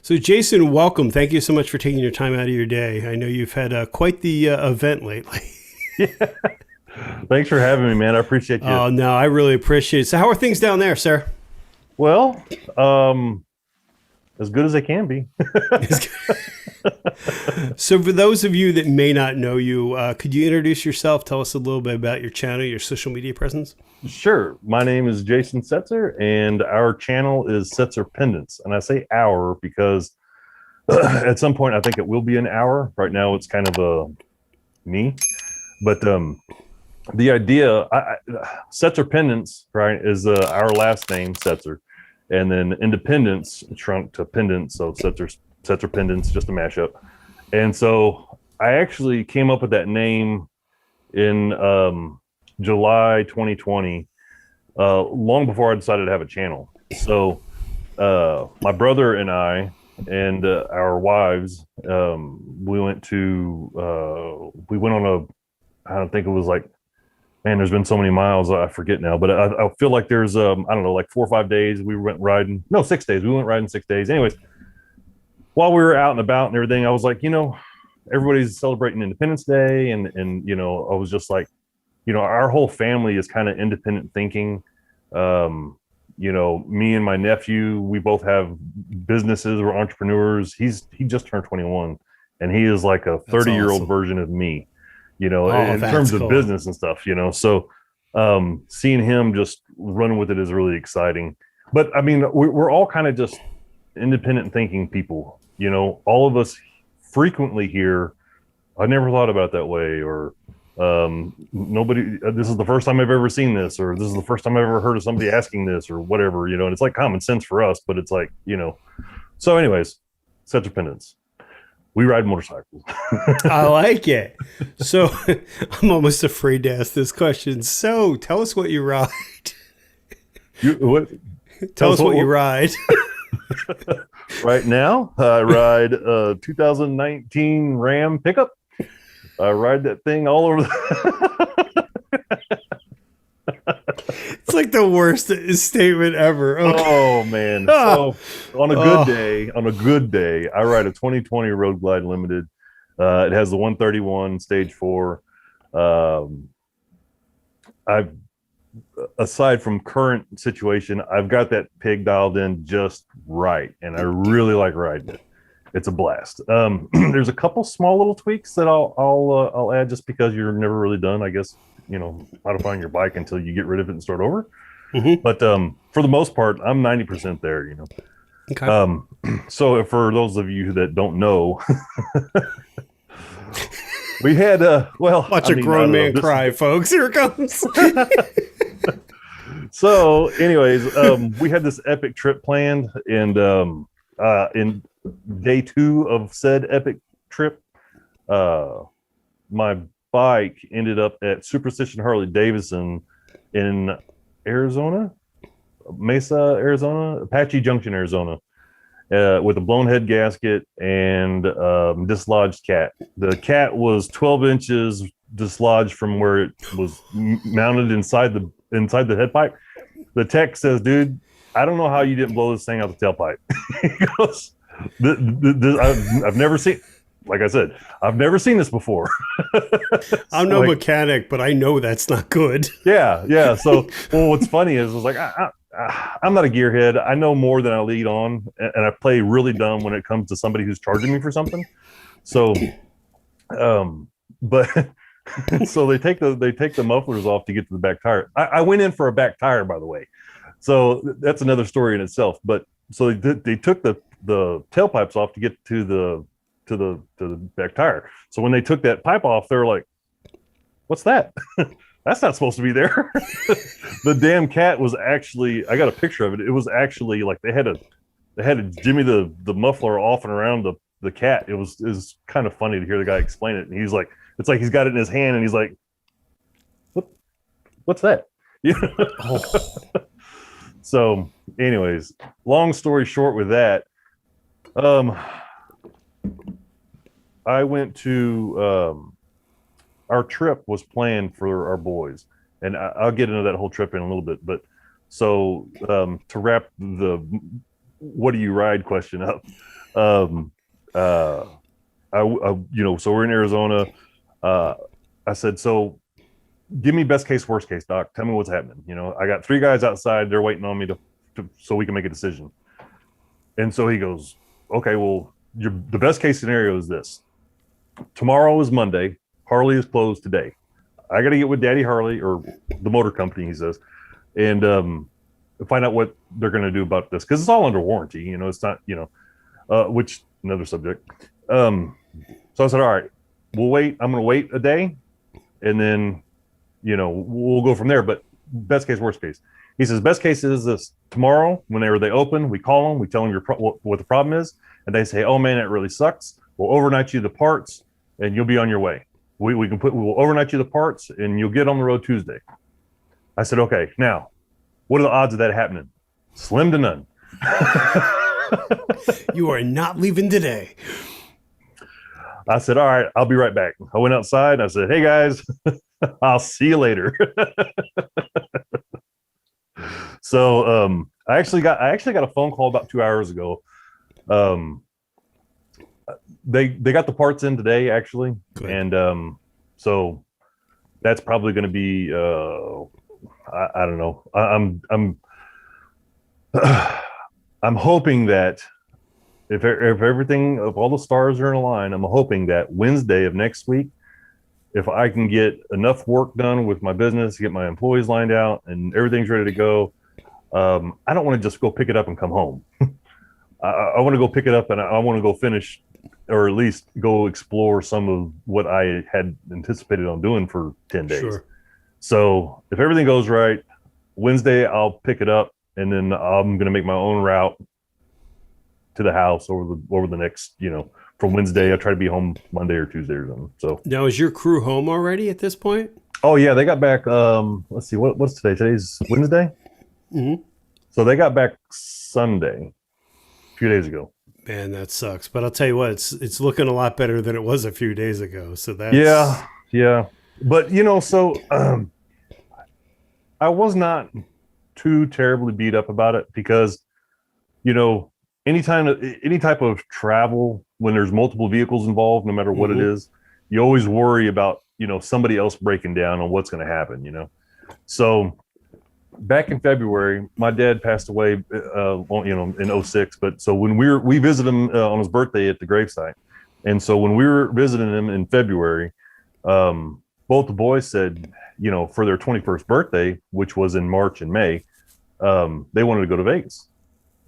So, Jason, welcome. Thank you so much for taking your time out of your day. I know you've had quite the event lately. Yeah. Thanks for having me, man. I appreciate you. Oh, no, I really appreciate it. So, how are things down there, sir? Well, um, as good as they can be. So, for those of you that may not know you, could you introduce yourself? Tell us a little bit about your channel, your social media presence. Sure. My name is Jason Setzer, and our channel is Setzerpendence. And I say our because at some point I think it will be an hour. Right now it's kind of a me. But the idea, Setzerpendence, right, is our last name, Setzer. And then independence shrunk to pendant. So Setzerpendence, just a mashup. And so I actually came up with that name in July 2020, long before I decided to have a channel. So my brother and I and our wives, we went on I don't think it was like, man, there's been so many miles, I forget now, but I feel like there's, I don't know, like 4 or 5 days we went riding. No, 6 days. We went riding 6 days. Anyways, while we were out and about and everything, I was like, everybody's celebrating Independence Day. And I was just like, our whole family is kind of independent thinking. Me and my nephew, we both have businesses. We're entrepreneurs. He just turned 21 and he is like a 30-year-old awesome. version of me, Oh, in that's terms of cool. business and stuff, so seeing him just run with it is really exciting. But I mean, we're all kind of just independent thinking people, all of us frequently hear, I never thought about it that way, or nobody, this is the first time I've ever seen this, or this is the first time I've ever heard of somebody asking this, or whatever, and it's like common sense for us, but it's like, so anyways, such dependence. We ride motorcycles. I like it. So, I'm almost afraid to ask this question. So, tell us what you ride. What? Tell us what you ride. Right now, I ride a 2019 Ram pickup. I ride that thing all over It's like the worst statement ever. Okay. Oh man. So on a good day, I ride a 2020 Road Glide Limited. It has the 131 stage 4. I've Aside from current situation, I've got that pig dialed in just right, and I really like riding it. It's a blast. There's a couple small little tweaks that I'll add, just because you're never really done, I guess, modifying your bike until you get rid of it and start over. Mm-hmm. But for the most part, I'm 90% there. Okay. So for those of you that don't know, we had Watch a grown man cry, folks. Here it comes. So anyways, we had this epic trip planned, and in day 2 of said epic trip, my bike ended up at Superstition Harley Davidson in Arizona, Mesa, Arizona, Apache Junction, Arizona, with a blown head gasket and dislodged cat. The cat was 12 inches dislodged from where it was mounted inside the head pipe. The tech says, "Dude, I don't know how you didn't blow this thing out the tailpipe." He goes, I've never seen, like I said, I've never seen this before." I'm no mechanic, but I know that's not good. Yeah. So, well, what's funny is, I was like, I'm not a gearhead. I know more than I lead on, and I play really dumb when it comes to somebody who's charging me for something. So, but so they take the mufflers off to get to the back tire. I went in for a back tire, by the way. So that's another story in itself. But so they took the tailpipes off to get to the back tire. So when they took that pipe off, they're like, "What's that?" That's not supposed to be there. The damn cat was actually, I got a picture of it. It was actually like they had to jimmy the muffler off and around the cat. It was kind of funny to hear the guy explain it. And he's like, it's like he's got it in his hand and he's like, what's that? Oh. So anyways, long story short with that, I went to, our trip was planned for our boys, and I'll get into that whole trip in a little bit. But so to wrap the "what do you ride" question up, um, uh, so we're in Arizona. I said, so give me best case, worst case, doc. Tell me what's happening. I got 3 guys outside. They're waiting on me so we can make a decision. And so he goes, okay, well, the best case scenario is this. Tomorrow is Monday. Harley is closed today. I got to get with Daddy Harley or the motor company, he says, and find out what they're going to do about this. Because it's all under warranty. It's not, which another subject. So I said, all right, we'll wait. I'm going to wait a day and then, we'll go from there. But best case, worst case. He says, best case is this: tomorrow, whenever they open, we call them, we tell them what the problem is, and they say, oh man, that really sucks. We'll overnight you the parts, and you'll be on your way. We will overnight you the parts, and you'll get on the road Tuesday. I said, okay. Now, what are the odds of that happening? Slim to none. You are not leaving today. I said, all right, I'll be right back. I went outside and I said, hey guys, I'll see you later. So I actually got a phone call about 2 hours ago. They got the parts in today, actually. Good. And so that's probably going to be I don't know. I'm hoping that if everything, if all the stars are in a line, I'm hoping that Wednesday of next week, if I can get enough work done with my business, get my employees lined out, and everything's ready to go, I don't want to just go pick it up and come home. I want to go pick it up and I want to go finish, or at least go explore some of what I had anticipated on doing for 10 days. Sure. So if everything goes right, Wednesday I'll pick it up, and then I'm going to make my own route to the house over the next, from Wednesday. I try to be home Monday or Tuesday or something. So now, is your crew home already at this point? Oh yeah, they got back. Let's see, what's today? Today's Wednesday. Mm-hmm. So they got back Sunday, a few days ago. Man, that sucks. But I'll tell you what, it's looking a lot better than it was a few days ago. So that's yeah. But so I was not too terribly beat up about it, because any type of travel, when there's multiple vehicles involved, no matter what it is, you always worry about somebody else breaking down and what's going to happen. So back in February, my dad passed away in 06, but so when we visited him on his birthday at the gravesite, and so when we were visiting him in February, both the boys said, for their 21st birthday, which was in March and May, they wanted to go to Vegas,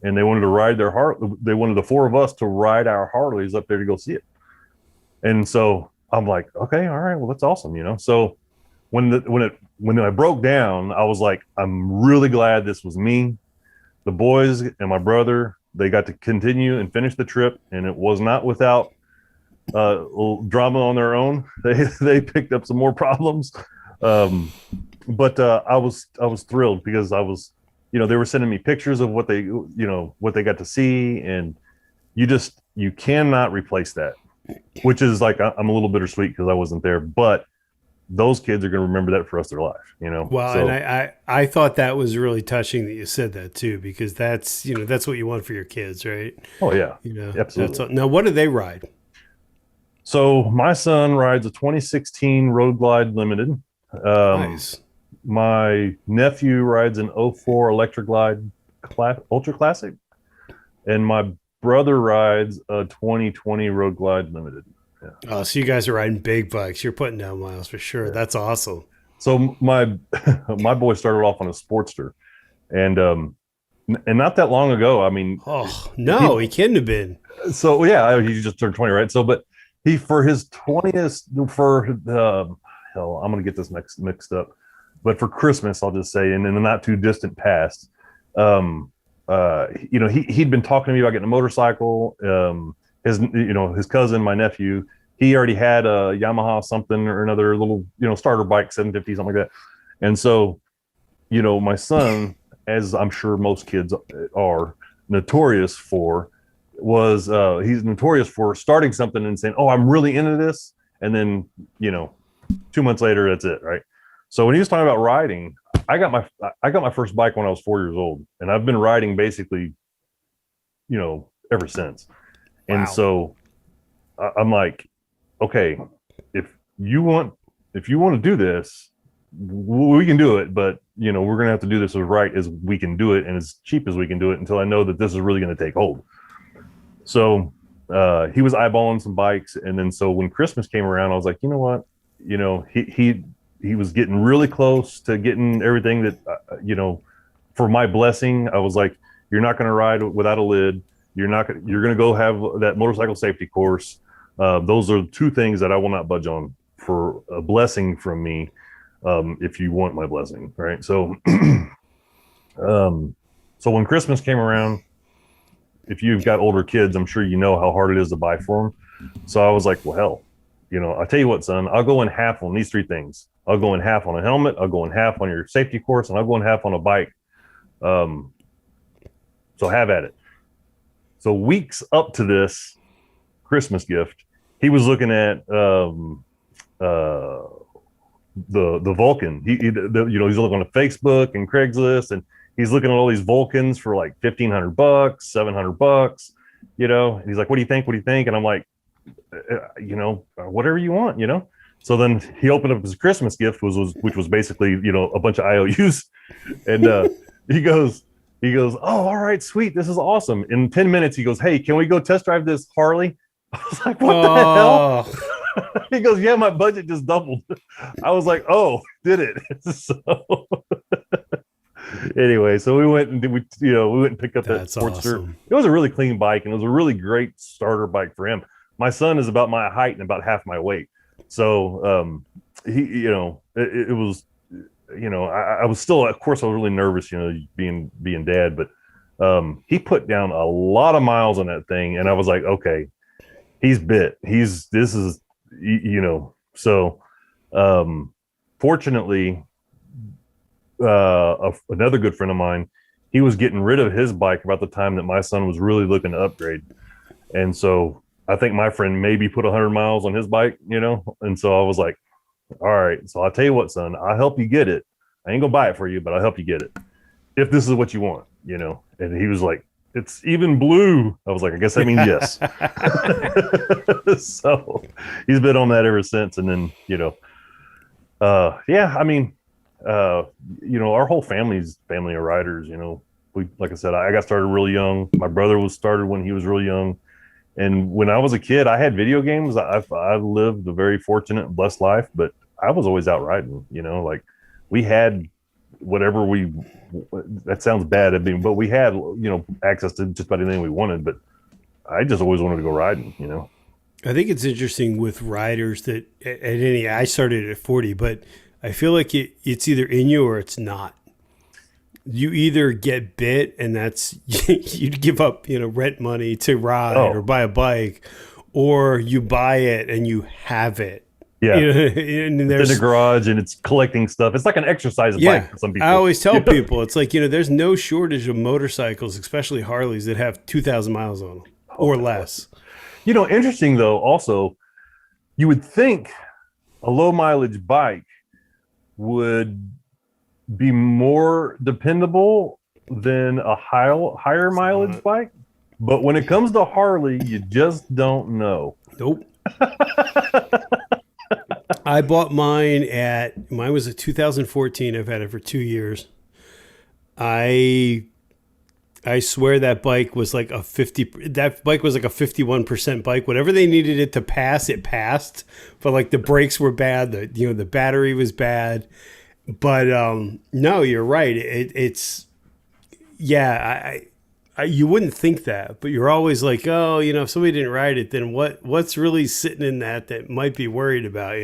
and they wanted to ride they wanted the 4 of us to ride our Harleys up there to go see it. And so I'm like, okay, all right, well, that's awesome. So when I broke down, I was like, I'm really glad this was me. The boys and my brother, they got to continue and finish the trip, and it was not without drama on their own. They picked up some more problems, but I was thrilled, because I was, they were sending me pictures of what they got to see, and you cannot replace that, which is like, I'm a little bittersweet because I wasn't there, but those kids are going to remember that for the rest of their life, Well, so, and I thought that was really touching that you said that too, because that's what you want for your kids, right? Oh yeah, absolutely. Now, what do they ride? So my son rides a 2016 Road Glide Limited. Nice. My nephew rides an 04 Electric Glide Ultra Classic, and my brother rides a 2020 Road Glide Limited. Yeah. Oh, so you guys are riding big bikes. You're putting down miles for sure. Yeah. That's awesome. So my boy started off on a Sportster, and not that long ago. I mean, oh no, he couldn't have been. So yeah, he just turned 20, right? So, but he, for his 20th, hell, I'm gonna get this mixed up, but for Christmas, I'll just say, and in the not too distant past, he'd been talking to me about getting a motorcycle. His cousin, my nephew, he already had a Yamaha something or another little, starter bike, 750, something like that. And so, my son, as I'm sure most kids are notorious for, he's notorious for starting something and saying, oh, I'm really into this. And then, 2 months later, that's it. Right. So when he was talking about riding, I got my first bike when I was 4 years old, and I've been riding basically, ever since. And Wow. so I'm like, okay, if you want to do this, we can do it, but we're gonna have to do this as right as we can do it and as cheap as we can do it until I know that this is really going to take hold. So he was eyeballing some bikes, and then so when Christmas came around, I was like, you know what, he was getting really close to getting everything that for my blessing. I was like, you're not going to ride without a lid. You're going to go have that motorcycle safety course. Those are two things that I will not budge on for a blessing from me. If you want my blessing, right? So, so when Christmas came around, if you've got older kids, I'm sure you know how hard it is to buy for them. So I was like, well, hell, I'll tell you what, son, I'll go in half on these three things. I'll go in half on a helmet. I'll go in half on your safety course, and I'll go in half on a bike. So have at it. So weeks up to this Christmas gift, he was looking at the Vulcan. He's looking on Facebook and Craigslist, and he's looking at all these Vulcans for like $1,500, $700. He's like, "What do you think? What do you think?" And I'm like, whatever you want. So then he opened up his Christmas gift, which was basically a bunch of IOUs, and he goes, "Oh, all right, sweet, this is awesome." In 10 minutes, he goes, "Hey, can we go test drive this Harley?" I was like, "What the hell?" He goes, "Yeah, my budget just doubled." I was like, "Oh, did it?" So anyway, so we went and picked up that Sportster. Awesome. It was a really clean bike, and it was a really great starter bike for him. My son is about my height and about half my weight, so it was. I was still, of course, I was really nervous, being dad, but he put down a lot of miles on that thing, and I was like, okay, he's bit. So fortunately, another good friend of mine, he was getting rid of his bike about the time that my son was really looking to upgrade. And so I think my friend maybe put 100 miles on his bike, and so I was like, all right, so I'll tell you what, son, I'll help you get it. I ain't gonna buy it for you, but I'll help you get it if this is what you want, And he was like, "It's even blue." I was like, "I guess that means yes." So he's been on that ever since. And then, our whole family of riders. We, like I said, I got started really young. My brother was started when he was really young. And when I was a kid, I had video games. I lived a very fortunate and blessed life, but I was always out riding, like we had whatever that sounds bad. But we had, access to just about anything we wanted, but I just always wanted to go riding, I think it's interesting with riders that I started at 40, but I feel like it's either in you or it's not. You either get bit, and that's you'd give up, rent money to ride or buy a bike, or you buy it and you have it. Yeah, and there's in the garage, and it's collecting stuff. It's like an exercise bike for some people. I always tell people, it's like there's no shortage of motorcycles, especially Harleys, that have 2,000 miles on them or less. Interesting though. Also, you would think a low mileage bike would be more dependable than a higher mileage bike, but when it comes to Harley, you just don't know. Nope. I bought mine was a 2014. I've had it for 2 years. I swear that bike was like that bike was like a 51% bike. Whatever they needed it to pass, it passed. But like the brakes were bad, the battery was bad. But no, you're right. You wouldn't think that, but you're always like, oh, if somebody didn't ride it, then what's really sitting in that might be worried about,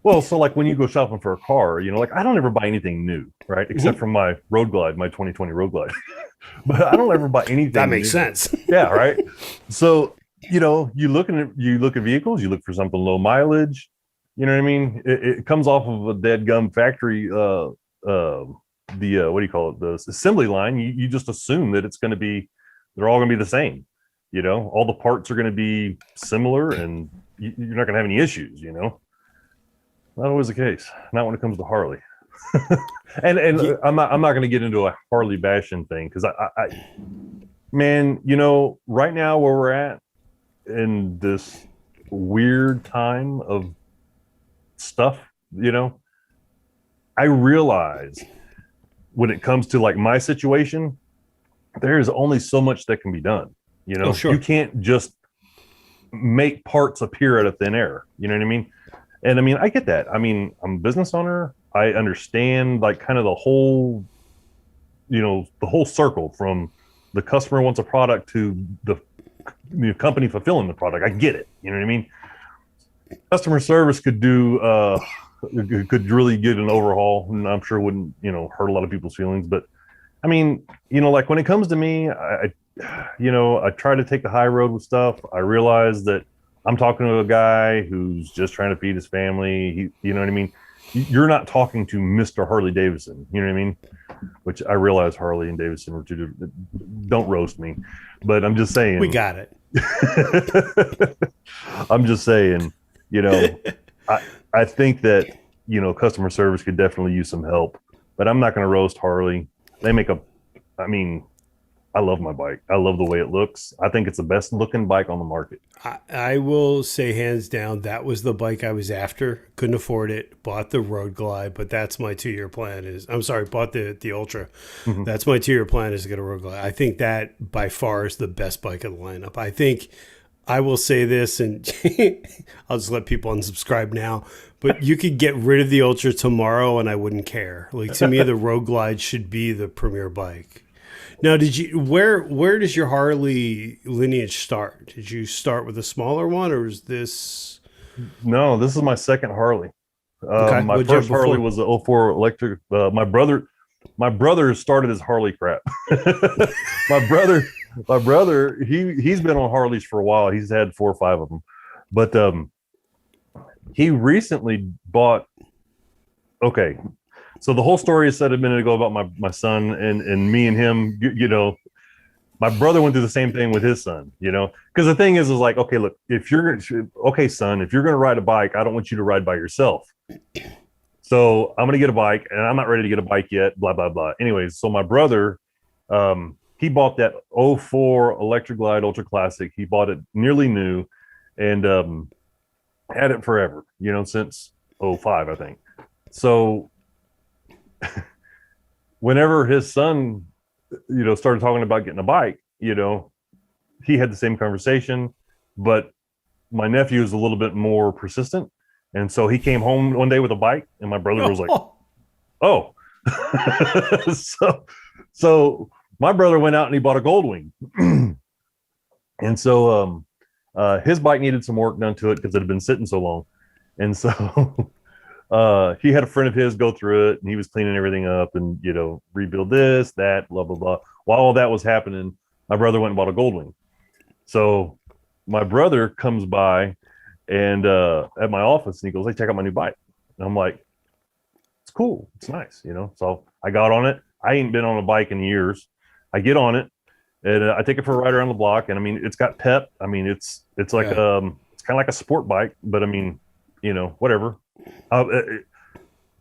Well, so like when you go shopping for a car, like I don't ever buy anything new, right? Except for my Road Glide, my 2020 Road Glide. But I don't ever buy anything. That makes sense. Yeah, right. So you look at vehicles, you look for something low mileage. You know what I mean? It comes off of a dead gum factory. What do you call it? The assembly line. You just assume that they're all going to be the same. All the parts are going to be similar, and you're not going to have any issues. Not always the case. Not when it comes to Harley. and I'm not going to get into a Harley bashing thing because man, right now where we're at, in this weird time of stuff, I realize when it comes to like my situation, there is only so much that can be done. Oh, You sure. can't just make parts appear out of thin air. You know what I mean? And I mean, I get that. I mean, I'm a business owner. I understand like kind of the whole circle from the customer wants a product to the company fulfilling the product. I get it. You know what I mean? Customer service could really get an overhaul, and I'm sure wouldn't hurt a lot of people's feelings. But I mean, like when it comes to me, I try to take the high road with stuff. I realize that I'm talking to a guy who's just trying to feed his family. You know what I mean? You're not talking to Mr. Harley Davidson. You know what I mean? Which I realize Harley and Davidson were two. Don't roast me, but I'm just We saying. got it. I'm just saying. You know, I I think that customer service could definitely use some help, but I'm not going to roast Harley. They make a. I mean, I love my bike. I love the way it looks. I think it's the best looking bike on the market. I will say hands down that was the bike I was after. Couldn't afford it. Bought the Road Glide, but that's my 2 year plan. I'm sorry, bought the Ultra. Mhm. That's my 2 year plan is to get a Road Glide. I think that by far is the best bike of the lineup. I think I will say this, and I'll just let people unsubscribe now. But you could get rid of the Ultra tomorrow, and I wouldn't care. Like to me, the Road Glide should be the premier bike. Now, where does your Harley lineage start? Did you start with a smaller one, or is this No, this is my second Harley. okay? My What'd you have first Harley before? was the '04 electric. My brother started his Harley crap. my brother, my brother, he's been on Harleys for a while. He's had 4 or 5 of them, but he recently bought. Okay, so the whole story is said a minute ago about my son and me and him. My brother went through the same thing with his son. Because the thing is like, okay, look, if you're okay, son, if you're going to ride a bike, I don't want you to ride by yourself. So I'm going to get a bike, and I'm not ready to get a bike yet. Blah blah blah. Anyways, so my brother, he bought that '04 Electric Glide Ultra Classic. He bought it nearly new, and had it forever. Since '05, I think. So whenever his son, started talking about getting a bike, he had the same conversation, but my nephew is a little bit more persistent. And so he came home one day with a bike, and my brother was like, oh. so my brother went out and he bought a Goldwing. And so his bike needed some work done to it because it had been sitting so long. And so he had a friend of his go through it, and he was cleaning everything up and rebuild this, that, blah blah blah. While all that was happening, my brother went and bought a Goldwing. So my brother comes by and at my office, and he goes, "Hey, check out my new bike." And I'm like, "It's cool, it's nice." So I got on it. I ain't been on a bike in years. I get on it, and I take it for a ride around the block. And I mean, it's got pep. I mean, it's like Yeah. it's kind of like a sport bike, but I mean, whatever. Uh,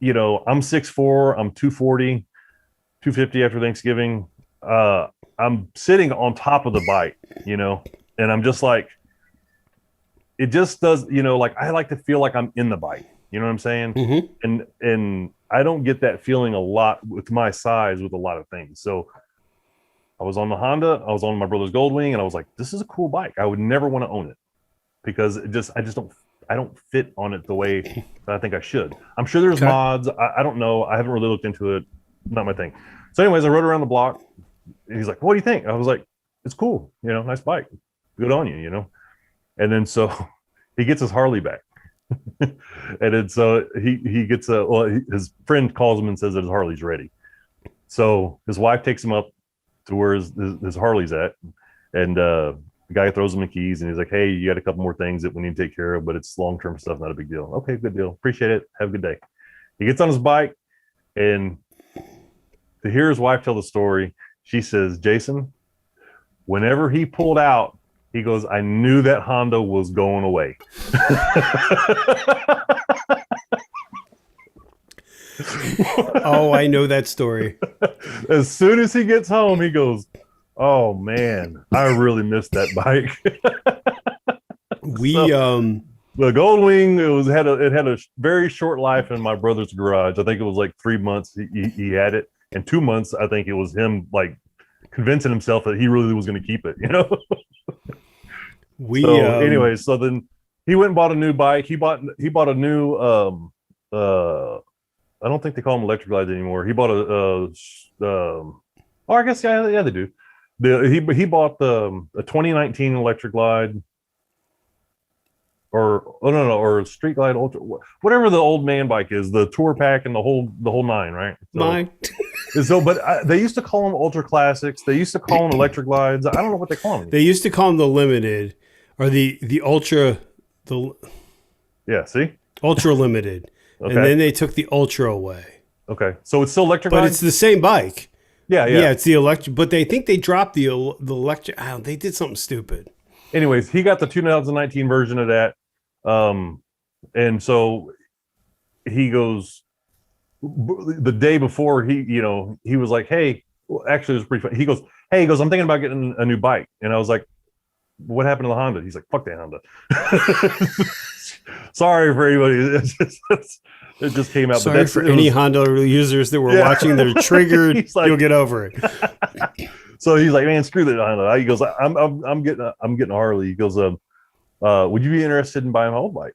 I'm 6'4", I'm 240, 250 after Thanksgiving. I'm sitting on top of the bike, and I'm just like, it just does, like I like to feel like I'm in the bike. You know what I'm saying? Hmm. And I don't get that feeling a lot with my size with a lot of things. So I was on the Honda, I was on my brother's Goldwing, and I was like, this is a cool bike. I would never want to own it because I don't fit on it the way that I think I should. I'm sure there's Okay. mods. I don't know. I haven't really looked into it. Not my thing. So, anyways, I rode around the block. He's like, "What do you think?" I was like, "It's cool. Nice bike. Good on you." And then so he gets his Harley back, and then so he gets his friend calls him and says that his Harley's ready. So his wife takes him up to where his Harley's at, and the guy throws him the keys, and he's like, "Hey, you got a couple more things that we need to take care of, but it's long term stuff, not a big deal." Okay, good deal. Appreciate it. Have a good day. He gets on his bike, and to hear his wife tell the story, she says, "Jason, whenever he pulled out, he goes, I knew that Honda was going away." Oh, I know that story. As soon as he gets home, he goes, "Oh man, I really missed that bike." We The Goldwing, it had a very short life in my brother's garage. I think it was like 3 months he had it, and 2 months I think it was him like convincing himself that he really was going to keep it. Anyway, so then he went and bought a new bike. He bought a new I don't think they call them electric glides anymore. He bought I guess yeah they do. He bought a 2019 electric glide, or Street Glide Ultra, whatever the old man bike is, the Tour Pack and the whole nine, right? Mine. But they used to call them Ultra Classics. They used to call them electric glides. I don't know what they call them. They used to call them the Limited, or the Ultra. Yeah, see, Ultra Limited, okay. And then they took the Ultra away. Okay, so it's still electric, but it's the same bike. Yeah, it's the electric. But they think they dropped the electric. They did something stupid. Anyways, he got the 2019 version of that, and so he goes the day before. He was like, "Hey," actually, it was pretty funny. He goes, "I'm thinking about getting a new bike," and I was like, "What happened to the Honda?" He's like, "Fuck the Honda." Sorry for anybody. It just came out. Sorry for any Honda users that were watching. They're triggered. Like, you'll get over it. So he's like, "Man, screw that Honda." He goes, I'm getting a Harley." He goes, "Would you be interested in buying my old bike?"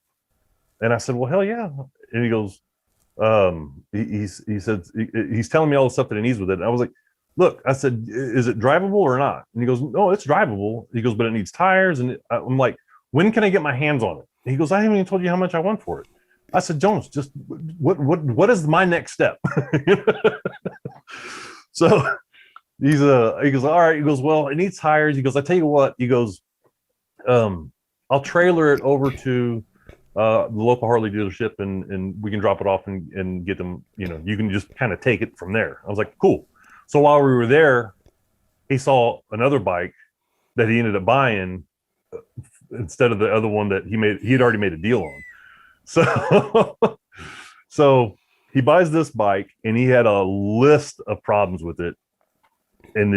And I said, "Well, hell yeah." And he goes, he said he's telling me all the stuff that he needs with it. And I was like, "Look," I said, "is it drivable or not?" And he goes, "No, it's drivable." He goes, "But it needs tires." And I'm like, "When can I get my hands on it?" And he goes, "I haven't even told you how much I want for it." I said, "Jonas, just what is my next step?" So he goes, "All right." He goes, "Well, it needs tires." He goes, "I tell you what." He goes, "I'll trailer it over to the local Harley dealership, and we can drop it off and get them. You can just kind of take it from there." I was like, "Cool." So while we were there, he saw another bike that he ended up buying instead of the other one that he had already made a deal on. So he buys this bike, and he had a list of problems with it. And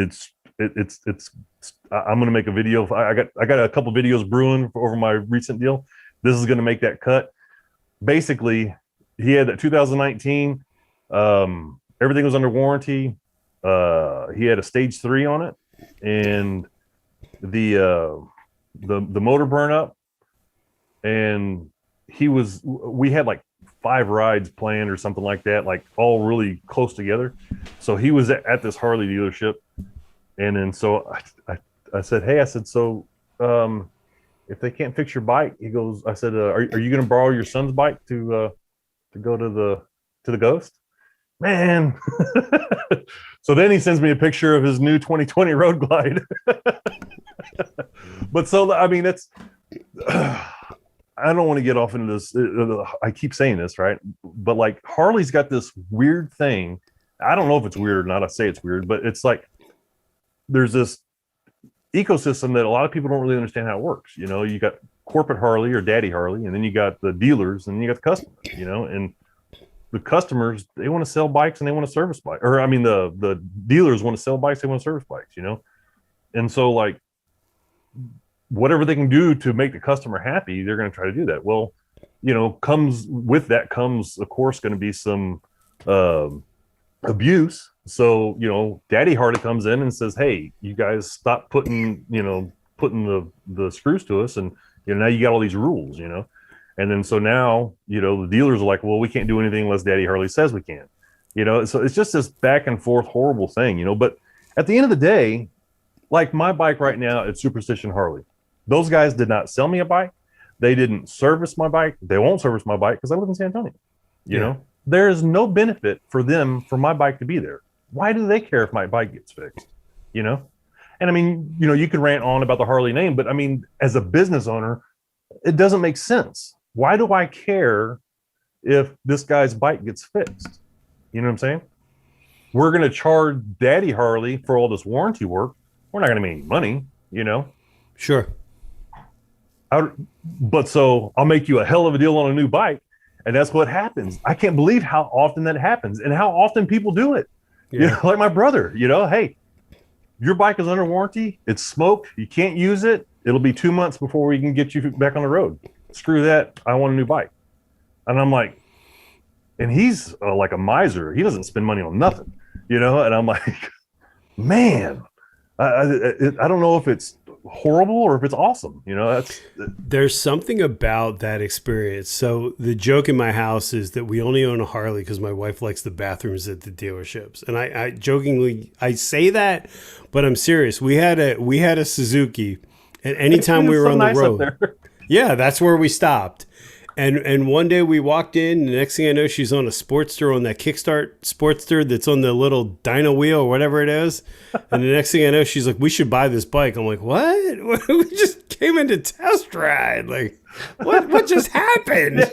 I'm going to make a video. I got a couple videos brewing over my recent deal. This is going to make that cut. Basically, he had that 2019. Everything was under warranty. He had a stage 3 on it, and the motor burn up, and we had like 5 rides planned or something like that, like all really close together. So he was at this Harley dealership, and then so I said, "Hey," I said, "So if they can't fix your bike," he goes, I said, are you going to borrow your son's bike to go to the Ghost?" Man. So then he sends me a picture of his new 2020 Road Glide. But so, I mean, that's I don't want to get off into this. I keep saying this, right? But like Harley's got this weird thing. I don't know if it's weird or not. I say it's weird, but it's like there's this ecosystem that a lot of people don't really understand how it works. You got corporate Harley or Daddy Harley, and then you got the dealers, and then you got the customers. And the customers, they want to sell bikes and they want to service bikes, or I mean, the dealers want to sell bikes, they want to service bikes. And so like, whatever they can do to make the customer happy, they're going to try to do that. Well, comes with that comes, of course, going to be some abuse. So, Daddy Harley comes in and says, "Hey, you guys stop putting the screws to us. And, now you got all these rules, And then, so now, the dealers are like, "Well, we can't do anything unless Daddy Harley says we can," so it's just this back and forth horrible thing, but at the end of the day, like my bike right now, it's Superstition Harley. Those guys did not sell me a bike. They didn't service my bike. They won't service my bike because I live in San Antonio. You know, there is no benefit for my bike to be there. Why do they care if my bike gets fixed? And I mean, you can rant on about the Harley name, but I mean, as a business owner, it doesn't make sense. Why do I care if this guy's bike gets fixed? You know what I'm saying? We're going to charge Daddy Harley for all this warranty work. We're not going to make any money, Sure. But so I'll make you a hell of a deal on a new bike. And that's what happens. I can't believe how often that happens and how often people do it. Yeah. Like my brother, hey, your bike is under warranty. It's smoked. You can't use it. it'll be 2 months before we can get you back on the road. Screw that. I want a new bike. And I'm like, and he's like a miser. He doesn't spend money on nothing, you know? And I'm like, man, I don't know if it's horrible or if it's awesome. You know, there's something about that experience. So the joke in my house is that we only own a Harley because my wife likes the bathrooms at the dealerships. And I jokingly, I say that, but I'm serious. We had a Suzuki, and anytime we were on the road, yeah, that's where we stopped. And one day we walked in, and the next thing I know, she's on a Sportster, on that Kickstart Sportster that's on the little dyno wheel or whatever it is. And the next thing I know, she's like, we should buy this bike. I'm like, what? We just came into test ride. Like, what just happened?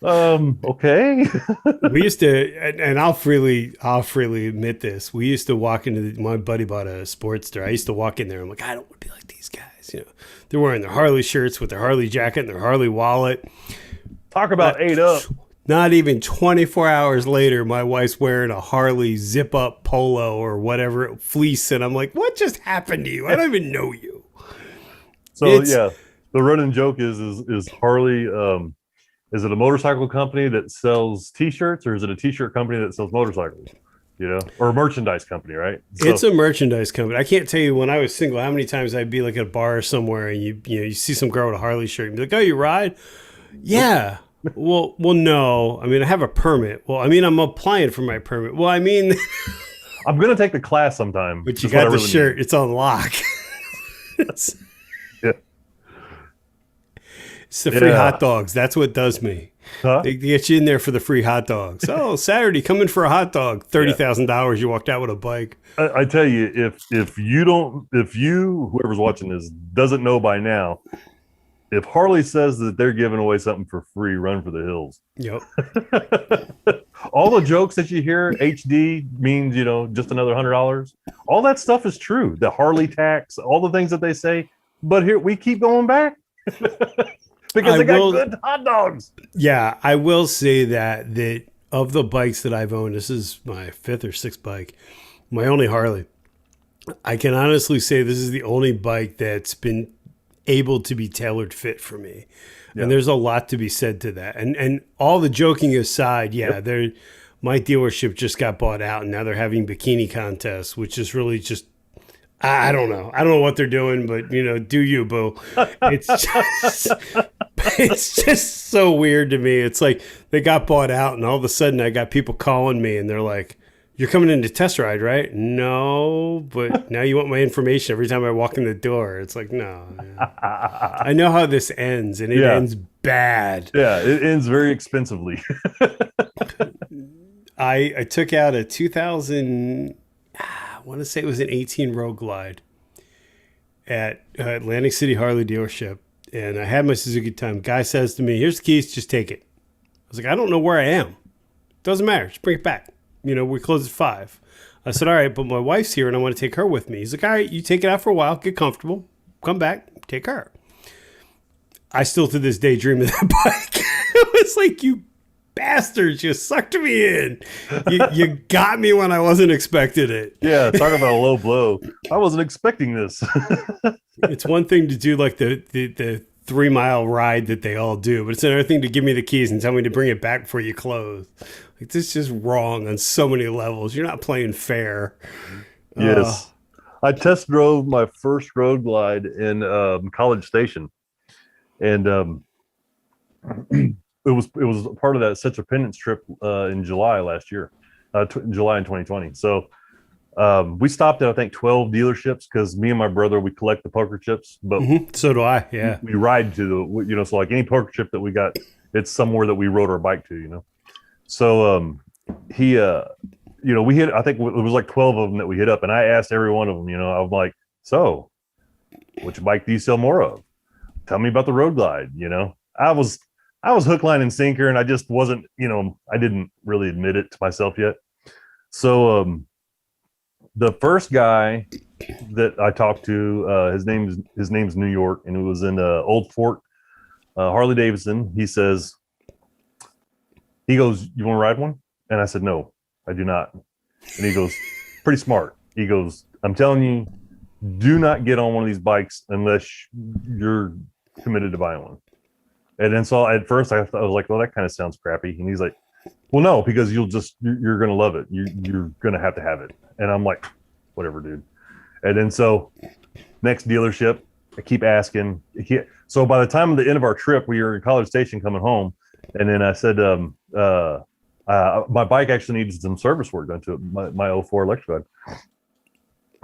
Okay. We used to, and I'll freely admit this. We used to walk into my buddy bought a Sportster. I used to walk in there. I'm like, I don't want to be like these guys. You know, they're wearing their Harley shirts with their Harley jacket and their Harley wallet. Talk about ate up. Not even 24 hours later, my wife's wearing a Harley zip up polo or whatever fleece, and I'm like, what just happened to you? I don't even know you. So yeah, the running joke is Harley. Is it a motorcycle company that sells T-shirts, or is it a T-shirt company that sells motorcycles? You know, or a merchandise company, right? So, it's a merchandise company. I can't tell you when I was single how many times I'd be like at a bar somewhere, and you see some girl with a Harley shirt, and be like, oh, you ride? Yeah. Well, no. I mean, I have a permit. Well, I mean, I'm applying for my permit. Well, I mean, I'm gonna take the class sometime. But you got the shirt. It's on lock. Yeah. It's the free hot dogs. That's what does me. Huh? They get you in there for the free hot dogs. Oh, Saturday, come in for a hot dog. $30,000. You walked out with a bike. I tell you, if whoever's watching this doesn't know by now, if Harley says that they're giving away something for free, run for the hills. Yep. All the jokes that you hear, HD means, you know, just another $100. All that stuff is true. The Harley tax, all the things that they say. But here we keep going back because they got good hot dogs. Yeah, I will say that of the bikes that I've owned, this is my fifth or sixth bike, my only Harley. I can honestly say this is the only bike that's been able to be tailored fit for me. And there's a lot to be said to that. And all the joking aside, my dealership just got bought out, and now they're having bikini contests, which is really just, I don't know. I don't know what they're doing, but, you know, do you, boo. It's just so weird to me. It's like they got bought out, and all of a sudden I got people calling me, and they're like, you're coming in to test ride, right? No, but now you want my information every time I walk in the door. It's like, no. I know how this ends, and it ends bad. Yeah, it ends very expensively. I took out a 2000, I want to say it was an 18 Road Glide at Atlantic City Harley dealership, and I had my Suzuki time. Guy says to me, here's the keys, just take it. I was like, I don't know where I am. Doesn't matter, just bring it back. You know, we close at 5. I said, all right, but my wife's here and I want to take her with me. He's like, all right, you take it out for a while, get comfortable, come back, take her. I still to this day dream of that bike. It was like, you bastards, you sucked me in. You got me when I wasn't expecting it. Yeah, talk about a low blow. I wasn't expecting this. It's one thing to do like the 3-mile ride that they all do, but it's another thing to give me the keys and tell me to bring it back before you close. Like, this is wrong on so many levels. You're not playing fair. Yes. I test drove my first Road Glide in College Station, and it was part of that Setzerpendence trip in July last year, July in 2020. So we stopped at, I think, 12 dealerships because me and my brother, we collect the poker chips, but so do I. Yeah, we ride to the, you know, so like any poker chip that we got, it's somewhere that we rode our bike to, you know. So he you know, we hit, I think it was like 12 of them that we hit up, and I asked every one of them, you know, I'm like, so which bike do you sell more of? Tell me about the Road Glide. You know, I was hook, line, and sinker, and I just wasn't, you know, I didn't really admit it to myself yet. So the first guy that I talked to, his name's New York, and it was in Old Fort, Harley Davidson. He goes, you want to ride one? And I said, no, I do not. And he goes, pretty smart. He goes, I'm telling you, do not get on one of these bikes unless you're committed to buying one. And then so at first I was like, well, that kind of sounds crappy. And he's like, well, no, because you're going to love it. You're going to have it. And I'm like, whatever, dude. And then so next dealership, I keep asking. So by the time of the end of our trip, we were in College Station coming home. And then I said, my bike actually needs some service work done to it, my 04 electric bike.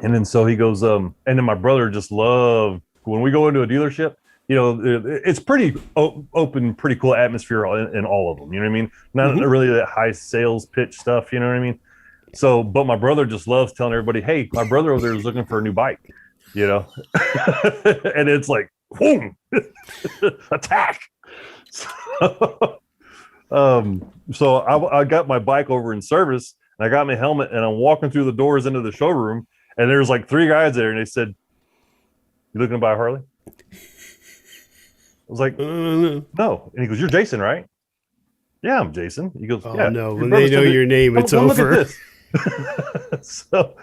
And then so he goes, and then my brother just loved when we go into a dealership, you know, it's pretty open, pretty cool atmosphere in all of them. You know what I mean? Not really that high sales pitch stuff. You know what I mean? So, but my brother just loves telling everybody, hey, my brother over there is looking for a new bike, you know? And it's like, boom, attack. So I got my bike over in service and I got my helmet and I'm walking through the doors into the showroom and there's like 3 guys there and they said, you looking to buy a Harley? I was like, no. And he goes, you're Jason, right? Yeah, I'm Jason. He goes, yeah. No, when they know your name, it's over. So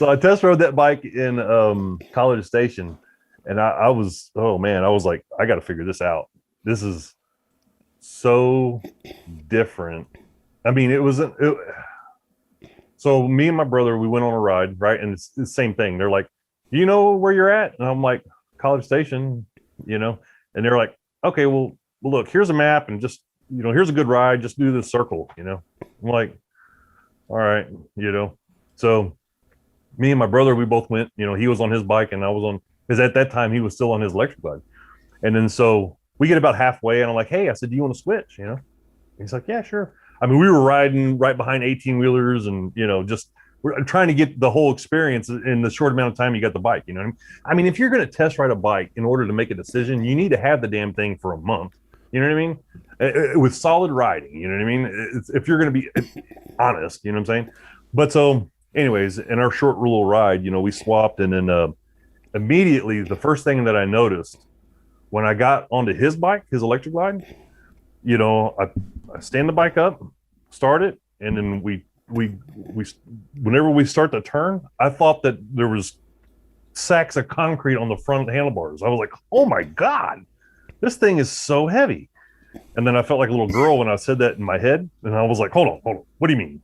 I test rode that bike in College Station and I was, oh man, I was like, I got to figure this out. This is so different. I mean, so me and my brother, we went on a ride, right? And it's the same thing. They're like, you know where you're at? And I'm like, College Station, you know? And they're like, okay, well, look, here's a map and just, you know, here's a good ride. Just do this circle, you know? I'm like, all right, you know? So me and my brother, we both went, you know, he was on his bike and I was on, because at that time he was still on his electric bike. And then so we get about halfway and I'm like, hey, I said, do you want to switch? You know? And he's like, yeah, sure. I mean, we were riding right behind 18 wheelers and, you know, just we're trying to get the whole experience in the short amount of time you got the bike. You know, I mean, if you're going to test ride a bike in order to make a decision, you need to have the damn thing for a month. You know what I mean? With solid riding. You know what I mean? If you're going to be honest, you know what I'm saying? But so, anyways, in our short rural ride, you know, we swapped, and then immediately the first thing that I noticed when I got onto his bike, his electric glide, you know, I stand the bike up, start it, and then we whenever we start to turn, I thought that there was sacks of concrete on the front handlebars. I was like, oh my God, this thing is so heavy. And then I felt like a little girl when I said that in my head. And I was like, hold on. What do you mean?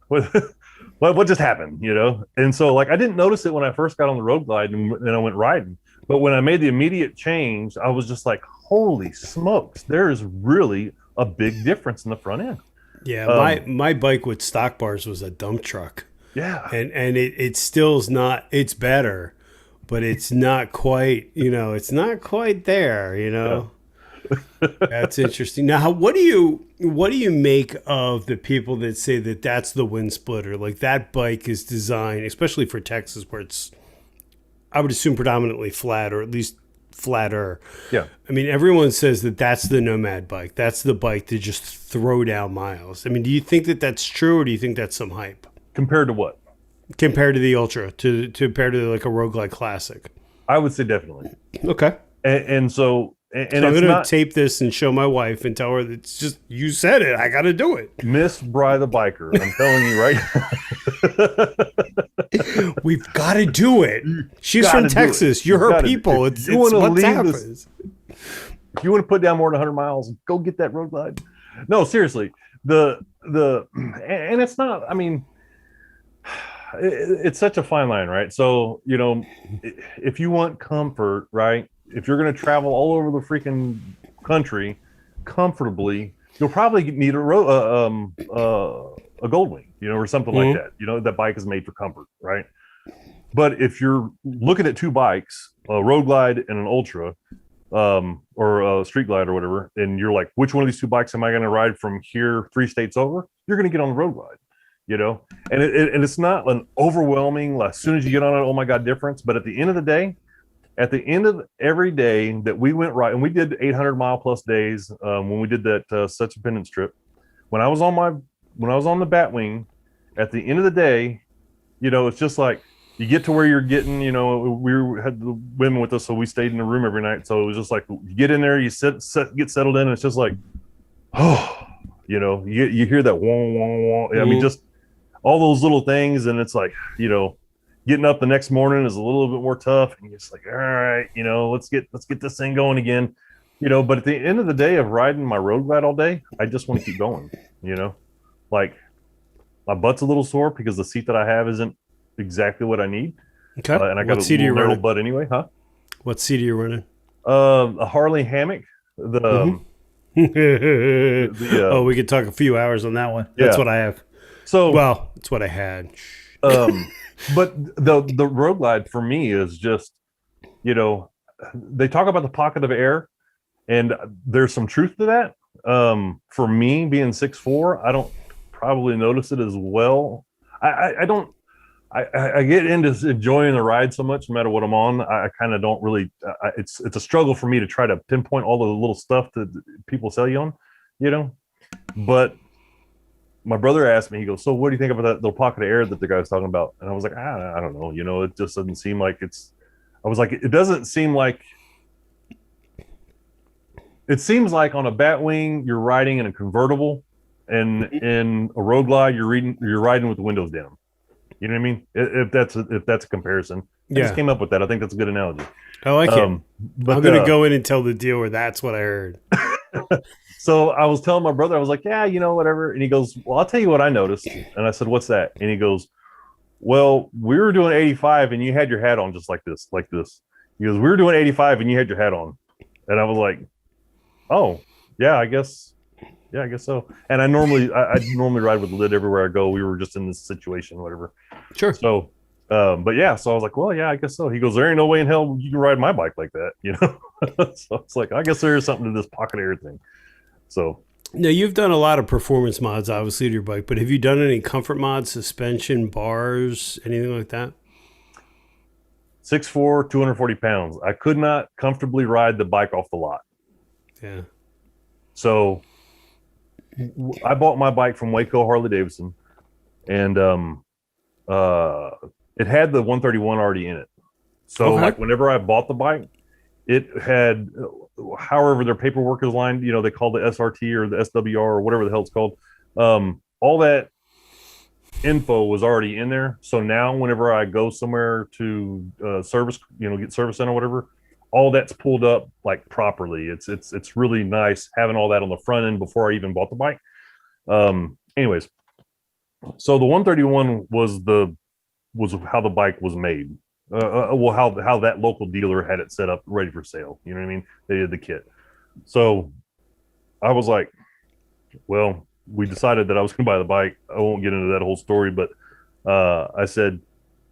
What just happened? You know? And so like, I didn't notice it when I first got on the road glide and then I went riding. But when I made the immediate change, I was just like, holy smokes, there is really a big difference in the front end. Yeah, my bike with stock bars was a dump truck. Yeah. And it still's not, it's better, but it's not quite, you know, it's not quite there, you know. Yeah. That's interesting. Now, what do you make of the people that say that that's the wind splitter? Like that bike is designed, especially for Texas, where it's, I would assume, predominantly flat, or at least flatter. Yeah. I mean, everyone says that that's the nomad bike. That's the bike to just throw down miles. I mean, do you think that that's true, or do you think that's some hype? Compared to what? Compared to the Ultra, to compared to like a Road Glide Classic? I would say definitely. Okay. And so I'm going to tape this and show my wife and tell her that it's just, you said it, I got to do it. Miss Bry the Biker, I'm telling you right. We've got to do it. She's from Texas. You're her people. It's what happens. If you want to put down more than 100 miles, go get that road glide. No, seriously. And it's not, I mean, it's such a fine line, right? So, you know, if you want comfort, right? If you're going to travel all over the freaking country comfortably, you'll probably need a Goldwing, you know, or something like that. You know, that bike is made for comfort, right? But if you're looking at 2 bikes, a Road Glide and an Ultra, or a Street Glide or whatever, and you're like, which one of these 2 bikes am I going to ride from here 3 states over? You're going to get on the Road Glide, you know? And it's not an overwhelming, as soon as you get on it, oh my God, difference. But at the end of the day, at the end of every day that we went right, and we did 800 mile plus days when we did that Setzerpendence trip. When I was on the Batwing, at the end of the day, you know, it's just like you get to where you're getting. You know, had the women with us, so we stayed in the room every night. So it was just like you get in there, you get settled in, and it's just like, oh, you know, you hear that wah wah wah. I mean, just all those little things, and it's like, you know. getting up the next morning is a little bit more tough, and you're just like, all right, let's get this thing going again, But at the end of the day of riding my road glide all day, I just want to keep going, like my butt's a little sore because the seat that I have isn't exactly what I need. Okay. And I got What a seat are you little narrow running? butt anyway, huh? What seat are you running? A Harley hammock. Oh, we could talk a few hours on that one. That's Yeah. what I have. So, Well, it's what I had. but the road glide for me is just, they talk about the pocket of air, and there's some truth to that. For me, being 6'4", I don't probably notice it as well. I don't. I get into enjoying the ride so much, no matter what I'm on. I kind of don't really. It's a struggle for me to try to pinpoint all the little stuff that people sell you on, But my brother asked me, he goes, "So what do you think about that little pocket of air that the guy was talking about?" And I was like, I don't know. It just doesn't seem like it's. I was like, it doesn't seem like. It seems like on a Batwing you're riding in a convertible, and in a road glide you're riding with the windows down. You know what I mean? If that's a comparison, I just came up with that. I think that's a good analogy. I like it. But I'm going to go in and tell the dealer that's what I heard. So I was telling my brother, I was like, yeah, whatever. And he goes, well, I'll tell you what I noticed. And I said, what's that? And he goes, well, we were doing 85 and you had your hat on just like this. He goes, we were doing 85 and you had your hat on. And I was like, oh, yeah, I guess so. And I normally ride with the lid everywhere I go. We were just in this situation, whatever. Sure. So, but yeah, so I was like, well, yeah, I guess so. He goes, there ain't no way in hell you can ride my bike like that, So it's like, I guess there is something to this pocket air thing. So now you've done a lot of performance mods, obviously, to your bike, but have you done any comfort mods, suspension, bars, anything like that? 6'4", 240 pounds. I could not comfortably ride the bike off the lot. Yeah. So I bought my bike from Waco Harley Davidson, and it had the 131 already in it. So like whenever I bought the bike, it had, however their paperwork is lined, they call the SRT or the SWR or whatever the hell it's called. All that info was already in there. So now whenever I go somewhere to service, get service in or whatever, all that's pulled up like properly. It's really nice having all that on the front end before I even bought the bike. Anyways, so the 131 was how the bike was made. How that local dealer had it set up ready for sale. You know what I mean? They did the kit. So I was like, well, we decided that I was going to buy the bike. I won't get into that whole story, but I said,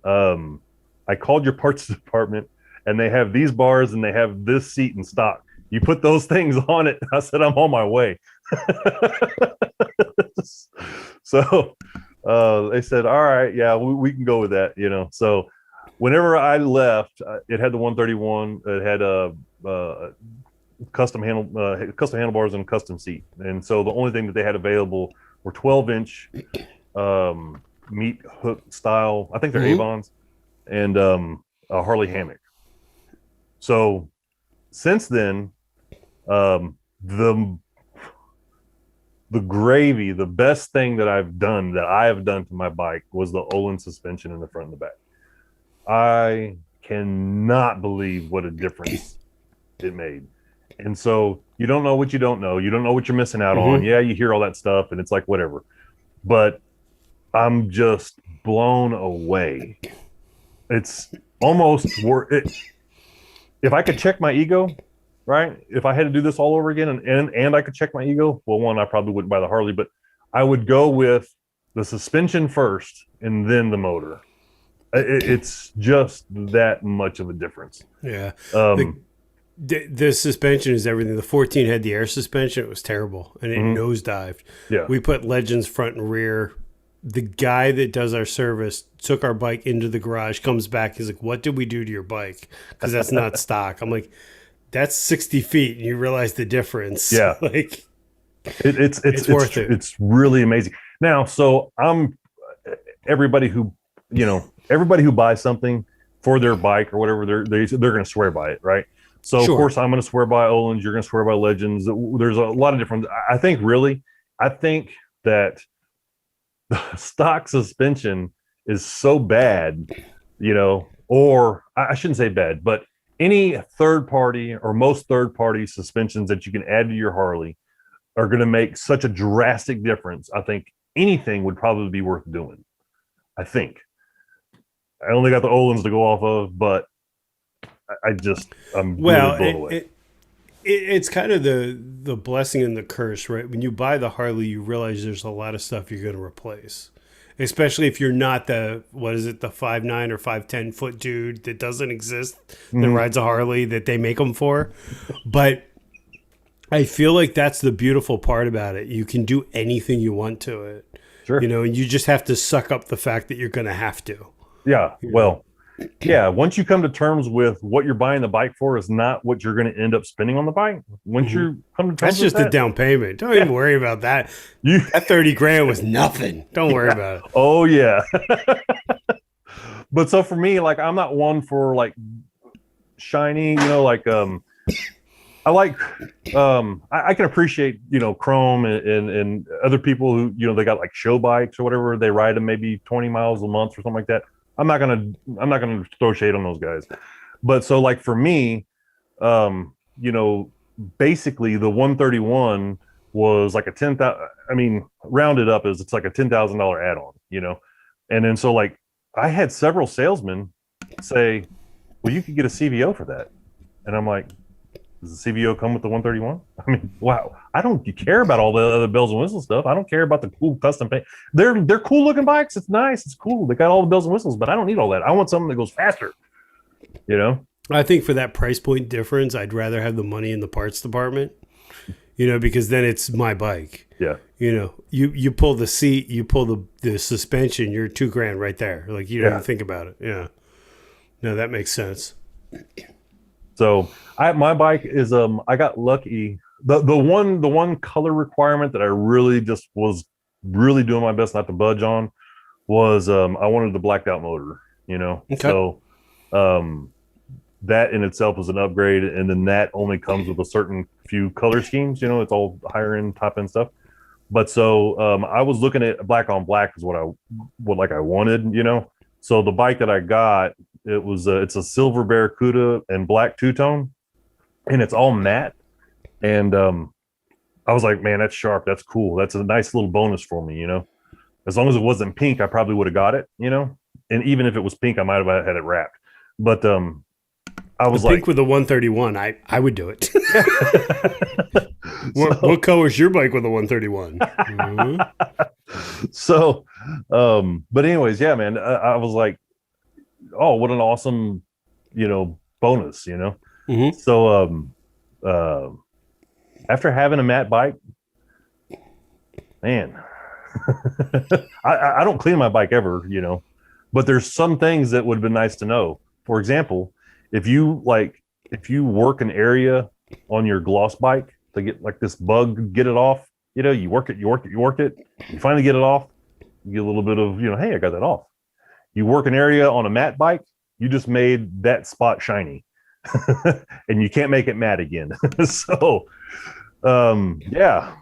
I called your parts department and they have these bars and they have this seat in stock. You put those things on it. I said, I'm on my way. So they said, all right, yeah, we can go with that, So whenever I left, it had the 131. It had a custom handlebars and custom seat. And so the only thing that they had available were 12-inch meat hook style. I think they're Avons, and a Harley hammock. So since then, the gravy, the best thing that I have done to my bike was the Olin suspension in the front and the back. I cannot believe what a difference it made. And so you don't know what you don't know. You don't know what you're missing out on. Yeah, you hear all that stuff and it's like, whatever. But I'm just blown away. It's almost worth it. If I could check my ego, right? If I had to do this all over again and I could check my ego, well, one, I probably wouldn't buy the Harley, but I would go with the suspension first and then the motor. It's just that much of a difference. Yeah. The suspension is everything. The 14 had the air suspension. It was terrible, and it nosedived. Yeah. We put Legends front and rear. The guy that does our service took our bike into the garage, comes back. He's like, what did we do to your bike? Because that's not stock. I'm like, that's 60 feet, and you realize the difference. Yeah. Like, it's worth it. It's really amazing. Now, so everybody who buys something for their bike or whatever, they're going to swear by it, right? So Of course I'm going to swear by Olin's. You're going to swear by Legends. There's a lot of different. I think that the stock suspension is so bad. or I shouldn't say bed, but any third party or most third party suspensions that you can add to your Harley are going to make such a drastic difference. I think anything would probably be worth doing. I think I only got the Olins to go off of, but I'm really blown away. It's kind of the blessing and the curse, right? When you buy the Harley, you realize there's a lot of stuff you're going to replace, especially if you're not the 5'9" or 5'10" foot dude that doesn't exist that rides a Harley that they make them for. But I feel like that's the beautiful part about it. You can do anything you want to it, Sure. and you just have to suck up the fact that you're going to have to. Yeah. Well, yeah. Once you come to terms with what you're buying the bike for is not what you're going to end up spending on the bike. Once you come to terms that's just with a down payment. Don't even worry about that. That 30 grand was nothing. Don't worry about it. Oh yeah. But so for me, like, I'm not one for like shiny, I like I can appreciate chrome and other people who they got like show bikes or whatever, they ride them maybe 20 miles a month or something like that. I'm not gonna throw shade on those guys, but so like for me, basically the 131 was like a 10,000. I mean, rounded up is it's like a $10,000 add-on, and then so like I had several salesmen say, "Well, you could get a CVO for that," and I'm like, does the CVO come with the 131? I mean, wow. I don't care about all the other bells and whistles stuff. I don't care about the cool custom paint. They're cool looking bikes. It's nice. It's cool. They got all the bells and whistles, but I don't need all that. I want something that goes faster. I think for that price point difference, I'd rather have the money in the parts department. Because then it's my bike. Yeah. You pull the seat, you pull the suspension, you're $2,000 right there. Like you don't even think about it. Yeah. No, that makes sense. So my bike is I got lucky. The one color requirement that I really just was really doing my best not to budge on was I wanted the blacked out motor, Okay. So that in itself was an upgrade, and then that only comes with a certain few color schemes, it's all higher end, top end stuff. But so I was looking at black on black is what I wanted, So the bike that I got, it's a silver Barracuda and black two-tone, and it's all matte. And I was like, man, that's sharp. That's cool. That's a nice little bonus for me, As long as it wasn't pink, I probably would have got it, And even if it was pink, I might have had it wrapped. But I was like, pink with the 131, I would do it. What color is your bike with a 131? Mm-hmm. So, but anyways, yeah, man, I was like, oh, what an awesome, bonus, Mm-hmm. So, after having a matte bike, man, I don't clean my bike ever, but there's some things that would have been nice to know. For example, if you work an area on your gloss bike to get like this bug, get it off, you work it, you finally get it off, you get a little bit of, hey, I got that off. You work an area on a matte bike, you just made that spot shiny and you can't make it matte again. So, yeah,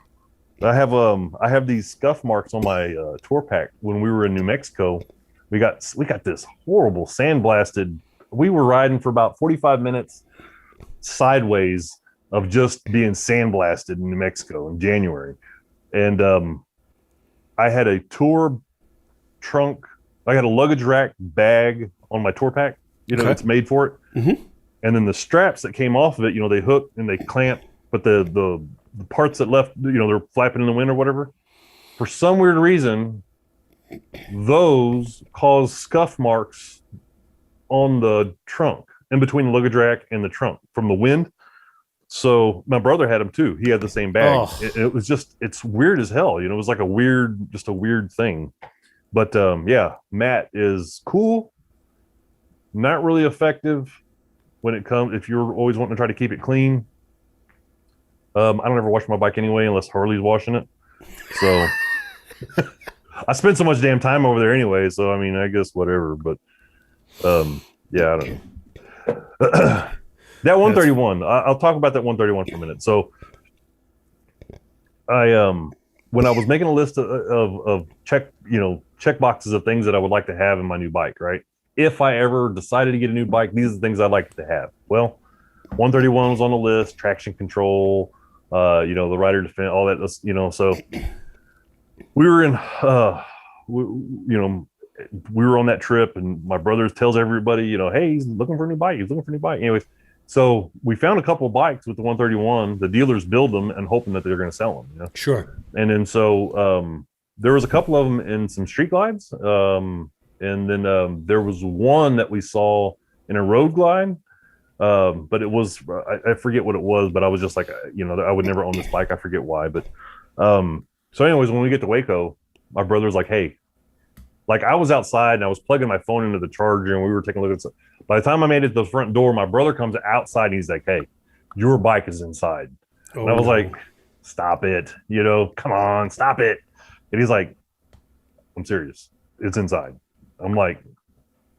I have these scuff marks on my tour pack. When we were in New Mexico, we got this horrible sandblasted. We were riding for about 45 minutes sideways of just being sandblasted in New Mexico in January. And I had a tour trunk. I had a luggage rack bag on my tour pack, Okay. It's made for it. Mm-hmm. And then the straps that came off of it, they hook and they clamp, but the parts that left, they're flapping in the wind or whatever. For some weird reason, those cause scuff marks on the trunk, in between the luggage rack and the trunk from the wind. So my brother had them too. He had the same bag. Oh. It was just, it's weird as hell. It was like a weird thing. But yeah, matte is cool. Not really effective when it comes, if you're always wanting to try to keep it clean. I don't ever wash my bike anyway, unless Harley's washing it. So I spend so much damn time over there anyway. So, I mean, I guess whatever, but yeah, I don't know. That 131, I'll talk about that 131 for a minute. So I when I was making a list of check boxes of things that I would like to have in my new bike, right? if I ever decided to get a new bike, these are the things I'd like to have. Well, 131 was on the list, traction control, the rider defense, all that, so we were in, we were on that trip, and my brother tells everybody, hey, he's looking for a new bike. He's looking for a new bike. Anyways, so we found a couple of bikes with the 131. The dealers build them and hoping that they're going to sell them. Sure. And then so there was a couple of them in some street glides, and then there was one that we saw in a road glide. But it was, I forget what it was, but I was just like, I would never own this bike. I forget why. But so anyways, when we get to Waco, my brother's like, hey, like I was outside and I was plugging my phone into the charger and we were taking a look at it. By the time I made it to the front door, my brother comes outside and he's like, hey, your bike is inside. Oh, and I was like, stop it, come on, stop it. And he's like, I'm serious. It's inside. I'm like,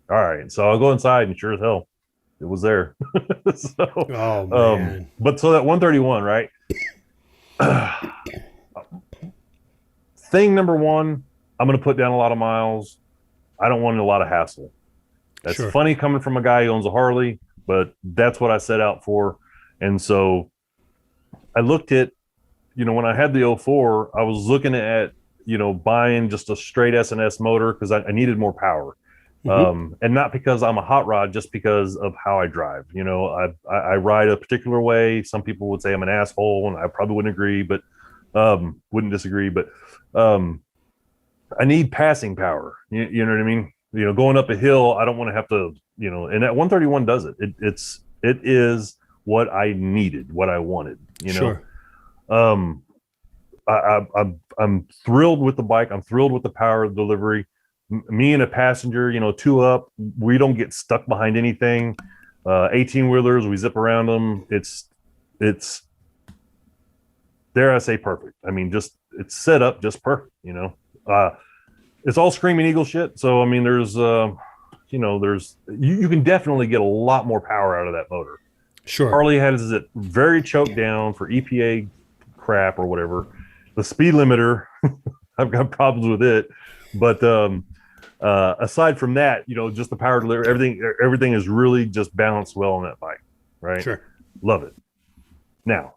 all right. So I'll go inside and sure as hell, it was there. So, oh, man. But so that 131, right? Thing number one, I'm going to put down a lot of miles. I don't want a lot of hassle. That's Sure. funny coming from a guy who owns a Harley, but that's what I set out for. And so I looked at, when I had the 04, I was looking at, buying just a straight S&S motor because I needed more power. Mm-hmm. And not because I'm a hot rod, just because of how I drive. I ride a particular way. Some people would say I'm an asshole, and I probably wouldn't agree, but wouldn't disagree. But I need passing power. You know what I mean? Going up a hill, I don't want to have to, and that 131 does it. It is what I needed, what I wanted. Sure. I'm thrilled with the bike. I'm thrilled with the power of delivery. Me and a passenger, two up, we don't get stuck behind anything. 18 wheelers, we zip around them. It's dare I say perfect. I mean, it's set up just perfect, it's all Screaming Eagle shit. So, I mean, there's, you can definitely get a lot more power out of that motor. Sure. Harley has it very choked down for EPA crap or whatever. The speed limiter, I've got problems with it, but, aside from that, just the power delivery, everything is really just balanced well on that bike, right? Sure. Love it. Now,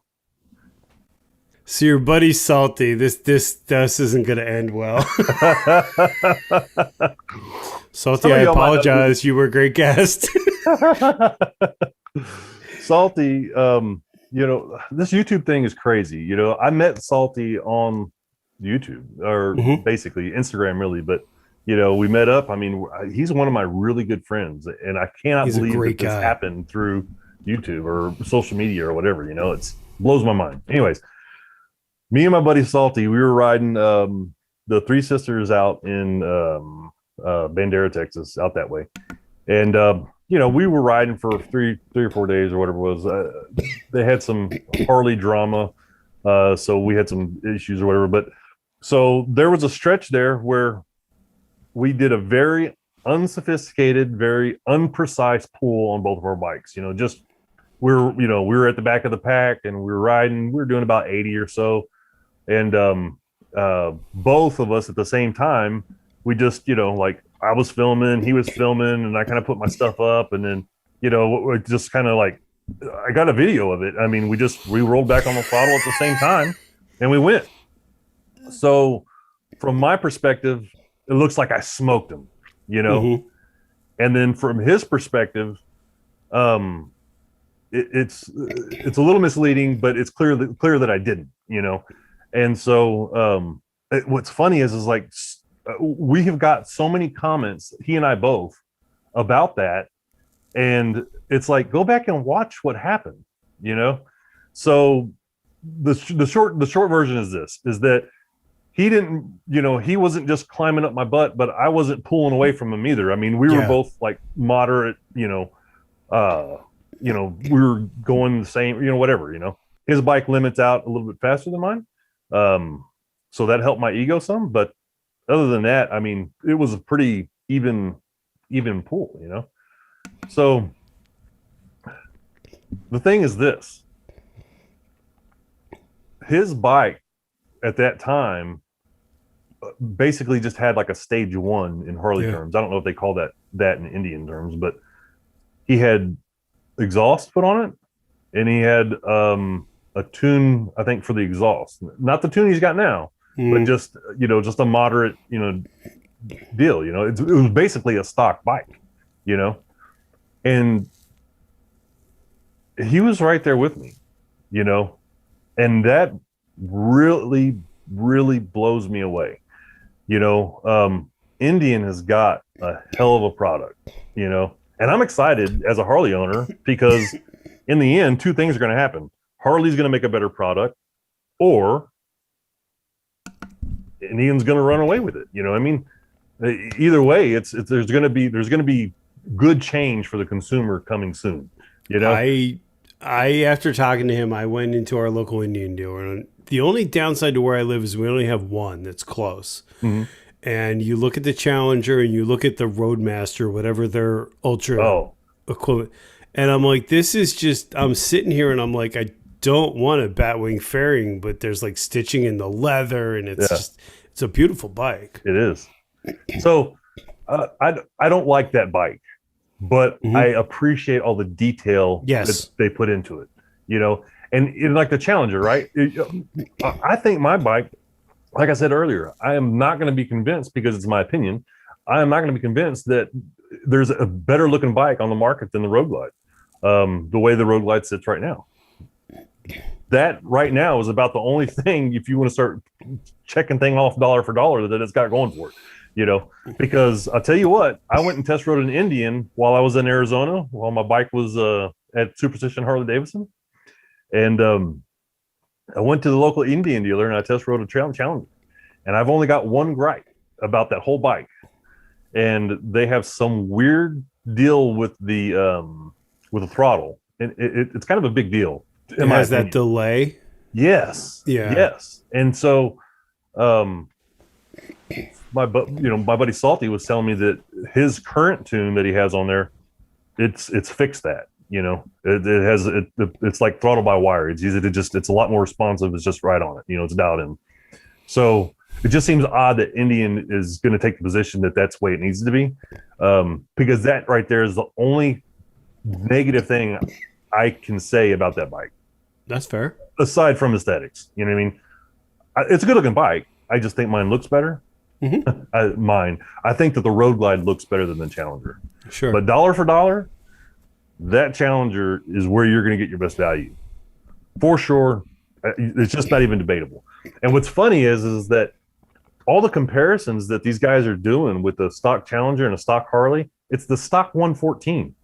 so your buddy's salty. This isn't going to end well. Salty, I apologize. You were a great guest. Salty, this YouTube thing is crazy. I met Salty on YouTube, or basically Instagram, really, but we met up. I mean, he's one of my really good friends, and I cannot believe that this happened through YouTube or social media or whatever. It blows my mind. Anyways, me and my buddy Salty, we were riding the Three Sisters out in Bandera, Texas, out that way, and we were riding for three or 4 days or whatever it was. They had some Harley drama, so we had some issues or whatever. But so there was a stretch there where we did a very unsophisticated, very unprecise pull on both of our bikes. We were at the back of the pack and we were riding. We were doing about 80 or so, and both of us at the same time. We just, like I was filming, he was filming, and I kind of put my stuff up, and then, just kind of like I got a video of it. I mean, we rolled back on the throttle at the same time, and we went. So, from my perspective, it looks like I smoked him, and then from his perspective, it's a little misleading, but it's clear that I didn't, and so what's funny is like we have got so many comments, he and I both, about that, and it's like go back and watch what happened, So the short version is that he didn't, he wasn't just climbing up my butt, but I wasn't pulling away from him either. I mean, we were both like moderate, we were going the same, whatever, his bike limits out a little bit faster than mine. So that helped my ego some, but other than that, I mean, it was a pretty even pull, So the thing is this, his bike at that time basically just had like a stage one in Harley Yeah. terms. I don't know if they call that in Indian terms, but he had exhaust put on it, and he had a tune, I think, for the exhaust. Not the tune he's got now, but just just a moderate deal. It was basically a stock bike, and he was right there with me, and that really, really blows me away. Indian has got a hell of a product, and I'm excited as a Harley owner because in the end, two things are going to happen. Harley's going to make a better product, or Indian's going to run away with it. Either way, it's there's going to be good change for the consumer coming soon. I after talking to him, I went into our local Indian dealer, and the only downside to where I live is we only have one that's close. Mm-hmm. And you look at the Challenger and you look at the Roadmaster, whatever their ultra equivalent, and I'm like, this is just. I'm sitting here and I'm like, I don't want a Batwing fairing, but there's like stitching in the leather, and it's a beautiful bike. It is. So I don't like that bike, but I appreciate all the detail that they put into it, and like the Challenger, right? I think my bike, like I said earlier, I am not going to be convinced, because it's my opinion, I am not going to be convinced that there's a better looking bike on the market than the Road Glide, the way the Road Glide sits right now. That right now is about the only thing, if you want to start checking thing off dollar for dollar, that it's got going for it, because I'll tell you what, I went and test rode an Indian while I was in Arizona, while my bike was at Superstition Harley Davidson. And I went to the local Indian dealer and I test rode a Challenger. And I've only got one gripe about that whole bike. And they have some weird deal with the throttle. And it's kind of a big deal. It has that delay. Yes. Yeah. Yes. And so my buddy Salty was telling me that his current tune that he has on there, it's fixed that. It's like throttle by wire. It's easy to it's a lot more responsive. It's just right on it. It's dialed in. So it just seems odd that Indian is going to take the position that that's the way it needs to be, because that right there is the only negative thing I can say about that bike. That's fair. Aside from aesthetics, you know what I mean? It's a good looking bike. I just think mine looks better. I think that the Road Glide looks better than the Challenger. Sure. But dollar for dollar, that Challenger is where you're going to get your best value. For sure. It's just not even debatable. And what's funny is that all the comparisons that these guys are doing with the stock Challenger and a stock Harley, it's the stock 114.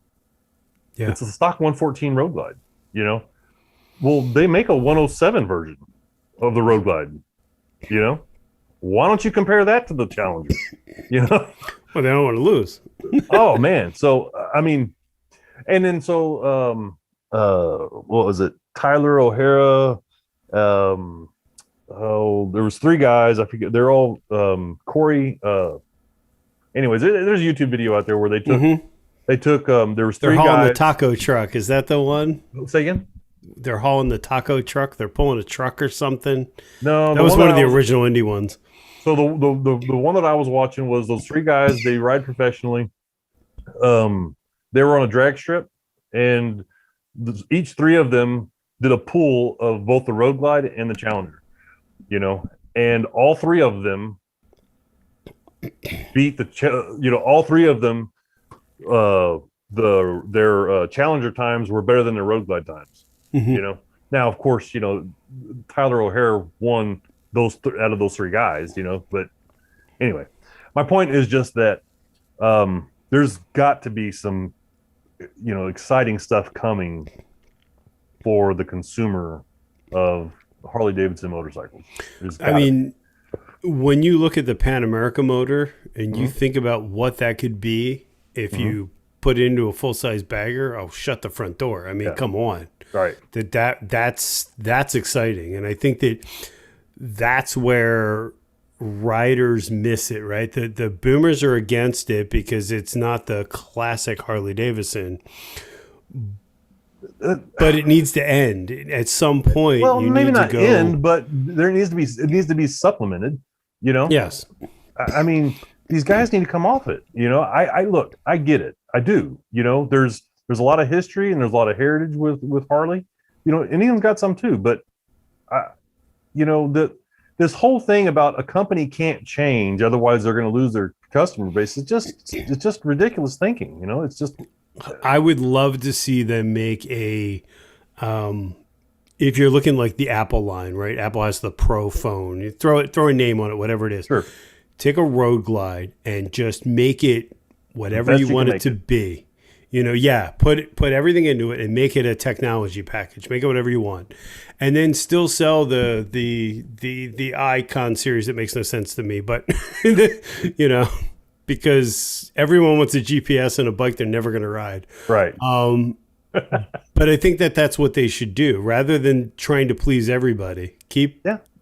Yeah. It's a stock 114 Road Glide, Well, they make a 107 version of the Road Glide, Why don't you compare that to the Challenger, Well, they don't want to lose. Oh, man. So, I mean, and then so, what was it? Tyler O'Hara. There was three guys. I forget. They're all Corey. Anyways, there's a YouTube video out there where they took there was three guys. They're hauling the taco truck. Is that the one? Say again? They're hauling the taco truck. They're pulling a truck or something. No, that was one of the original indie ones. So the one that I was watching was those three guys. They ride professionally. They were on a drag strip, and each three of them did a pull of both the Road Glide and the Challenger, and all three of them beat all three of them. Their Challenger times were better than their Road Glide times. Now of course Tyler O'Hara won those out of those three guys. But anyway, my point is just that there's got to be some exciting stuff coming for the consumer of Harley Davidson motorcycles. I mean, when you look at the Pan America motor and you think about what that could be if you put it into a full-size bagger, shut the front door. I mean, come on. Right. That's exciting. And I think that's where riders miss it, right? The boomers are against it because it's not the classic Harley Davidson. But it needs to end at some point. Well, maybe not end, but it needs to be supplemented. You know, Yes. I mean, these guys need to come off it. You know, I look, I get it, I do. You know, there's a lot of history and there's a lot of heritage with Harley. You know, Indian's got some too, but I, you know, this whole thing about a company can't change, otherwise they're going to lose their customer base. It's just ridiculous thinking. You know, it's just. I would love to see them make if you're looking like the Apple line, right? Apple has the Pro phone. You throw a name on it, whatever it is. Sure. Take a Road Glide and just make it whatever you want it to be. You know, yeah, put everything into it and make it a technology package. Make it whatever you want, and then still sell the Icon series that makes no sense to me. But you know, because everyone wants a GPS and a bike they're never going to ride. Right. But I think that's what they should do rather than trying to please everybody.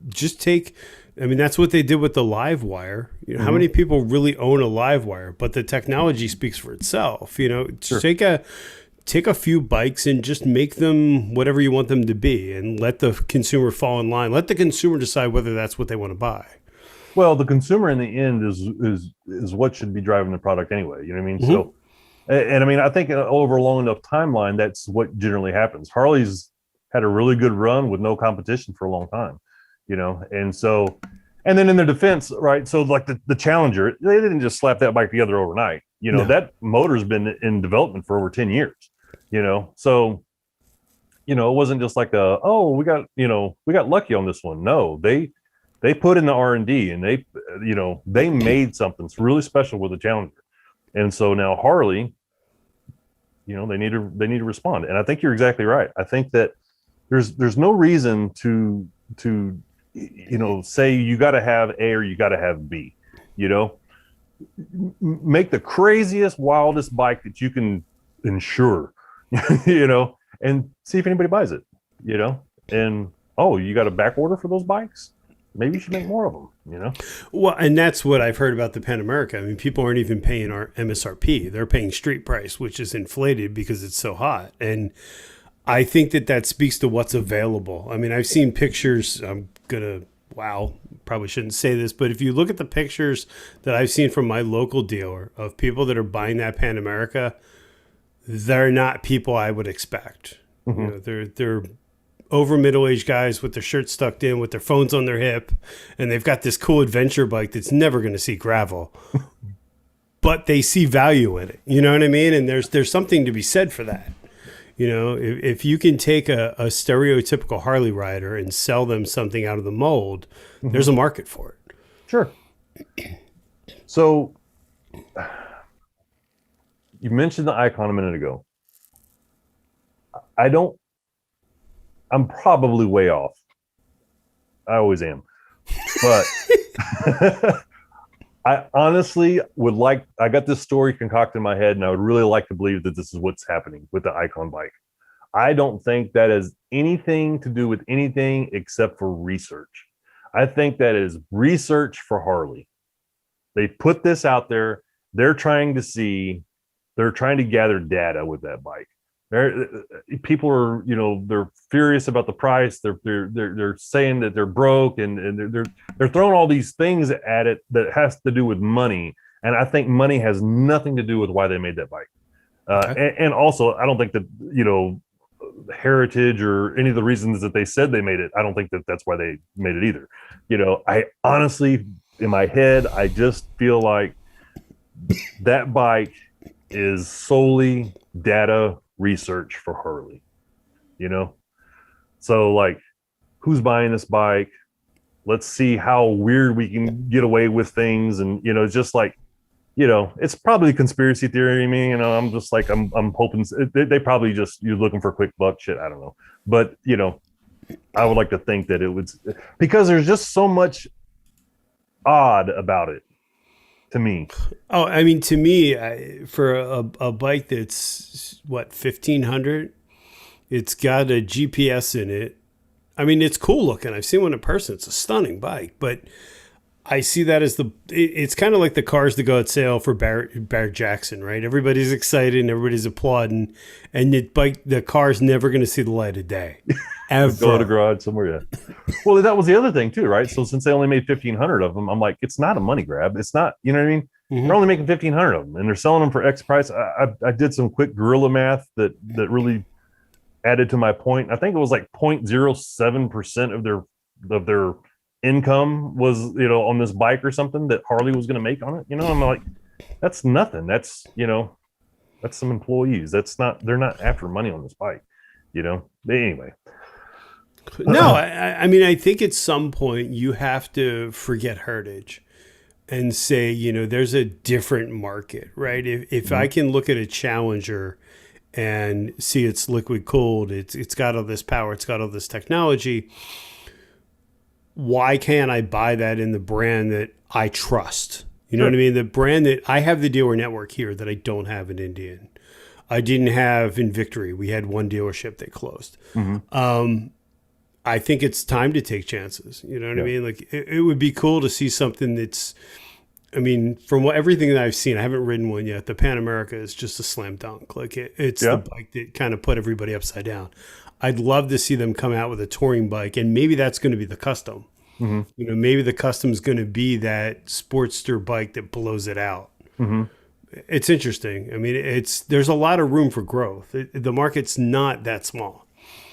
Just take. I mean, that's what they did with the Live Wire. You know, how many people really own a Live Wire? But the technology speaks for itself. You know, Sure. take a few bikes and just make them whatever you want them to be, and let the consumer fall in line. Let the consumer decide whether that's what they want to buy. Well, the consumer in the end is what should be driving the product anyway. You know what I mean? So, and I mean, I think over a long enough timeline, that's what generally happens. Harley's had a really good run with no competition for a long time. You know, and so, and then in their defense, right? So like the Challenger, they didn't just slap that bike together overnight. You know, that motor's been in development for over 10 years, you know? So, you know, it wasn't just like we got lucky on this one. No, they put in the R&D and they made something really special with the Challenger. And so now Harley, you know, they need to respond. And I think you're exactly right. I think that there's no reason to you know, say you got to have A or you got to have B, you know, make the craziest, wildest bike that you can insure, you know, and see if anybody buys it, you know, and, you got a back order for those bikes? Maybe you should make more of them, you know? Well, and that's what I've heard about the Pan America. I mean, people aren't even paying our MSRP. They're paying street price, which is inflated because it's so hot. And I think that speaks to what's available. I mean, I've seen pictures. Probably shouldn't say this, but if you look at the pictures that I've seen from my local dealer of people that are buying that Pan America, they're not people I would expect. You know, they're over middle-aged guys with their shirts tucked in, with their phones on their hip, and they've got this cool adventure bike that's never going to see gravel. But they see value in it. You know what I mean? And there's something to be said for that. You know, if you can take a stereotypical Harley rider and sell them something out of the mold, there's a market for it. Sure. So you mentioned the Icon a minute ago. I'm probably way off. I always am. But I honestly I got this story concocted in my head, and I would really like to believe that this is what's happening with the Icon bike. I don't think that has anything to do with anything except for research. I think that is research for Harley. They put this out there. They're trying to gather data with that bike. People are, you know, they're furious about the price. They're saying that they're broke, and they're throwing all these things at it that has to do with money. And I think money has nothing to do with why they made that bike. And also, I don't think that, you know, heritage or any of the reasons that they said they made it, I don't think that that's why they made it either. You know, I honestly, in my head, I just feel like that bike is solely data research for Harley, you know? So like, who's buying this bike? Let's see how weird we can get away with things. And, you know, just like, you know, it's probably conspiracy theory. I mean, you know, I'm just like, I'm hoping they probably just, you're looking for a quick buck shit. I don't know. But, you know, I would like to think that it would, because there's just so much odd about it to me. Oh, I mean, to me, for a bike that's what, 1,500, it's got a GPS in it. I mean, it's cool looking. I've seen one in person. It's a stunning bike, but I see that as it's kind of like the cars that go at sale for Barrett Jackson, right? Everybody's excited and everybody's applauding, and the car's never going to see the light of day, ever. Go to the garage somewhere. Yeah. Well, that was the other thing too, right? So since they only made 1,500 of them, I'm like, it's not a money grab. It's not, you know what I mean? They're only making 1,500 of them, and they're selling them for X price. I did some quick guerrilla math that really added to my point. I think it was like 0.07% of their income was, on this bike or something that Harley was going to make on it. I'm like, that's nothing. That's that's some employees. They're not after money on this bike. Anyway. No, I mean, I think at some point you have to forget heritage and say, there's a different market, right? If I can look at a Challenger and see it's liquid cooled, it's got all this power, it's got all this technology, why can't I buy that in the brand that I trust? You know what I mean? The brand that I have, the dealer network here that I don't have in Indian. I didn't have in Victory. We had one dealership that closed. I think it's time to take chances. You know what I mean? Like it would be cool to see something that's, I mean, from everything that I've seen, I haven't ridden one yet. The Pan America is just a slam dunk. Like it's the bike that kind of put everybody upside down. I'd love to see them come out with a touring bike, and maybe that's going to be the custom. Maybe the custom's going to be that Sportster bike that blows it out. It's interesting. I mean, there's a lot of room for growth. The market's not that small.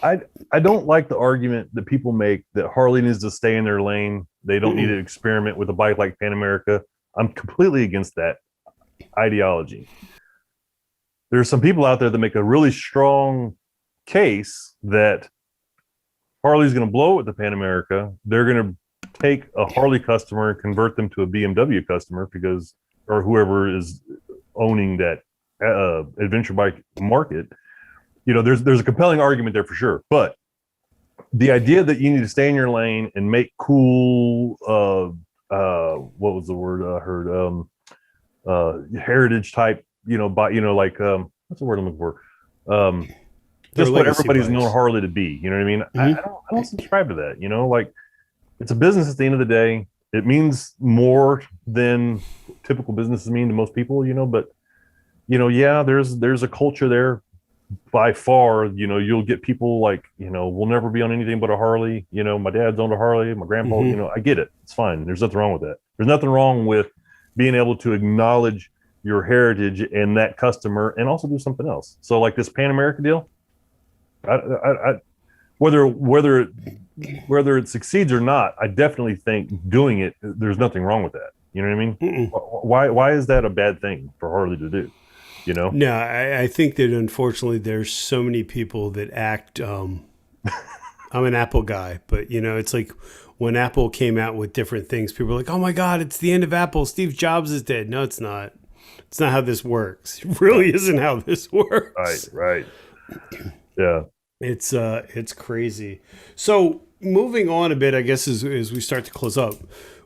I don't like the argument that people make that Harley needs to stay in their lane. They don't need to experiment with a bike like Pan America. I'm completely against that ideology. There's some people out there that make a really strong case that Harley's going to blow with the Pan America. They're going to take a Harley customer and convert them to a BMW customer or whoever is owning that adventure bike market. There's a compelling argument there for sure. But the idea that you need to stay in your lane and make cool, what was the word I heard? Heritage type, like, what's the word I'm looking for? Just what everybody's known Harley to be. You know what I mean? I don't subscribe to that. Like, it's a business at the end of the day. It means more than typical businesses mean to most people, but there's a culture there. By far, you'll get people like, we'll never be on anything but a Harley. My dad's owned a Harley, my grandpa, I get it. It's fine. There's nothing wrong with that. There's nothing wrong with being able to acknowledge your heritage and that customer and also do something else. So like this Pan America deal, whether it succeeds or not, I definitely think doing it, there's nothing wrong with that. You know what I mean? Why is that a bad thing for Harley to do? No, I think that unfortunately there's so many people that act. I'm an Apple guy, but it's like when Apple came out with different things, people were like, "Oh my God, it's the end of Apple. Steve Jobs is dead." No, it's not. It's not how this works. It really isn't how this works. Right. Yeah. It's crazy. So moving on a bit, I guess as we start to close up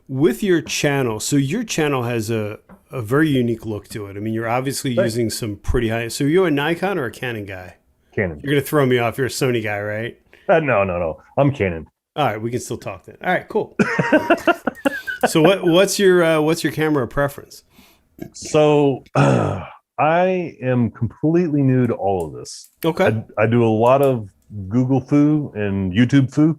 with your channel. So your channel has a very unique look to it. I mean, you're obviously using some pretty high. So you're a Nikon or a Canon guy? Canon. You're gonna throw me off. You're a Sony guy, right? No. I'm Canon. All right, we can still talk then. All right, cool. So what's your camera preference? So I am completely new to all of this. Okay. I do a lot of Google foo and YouTube foo.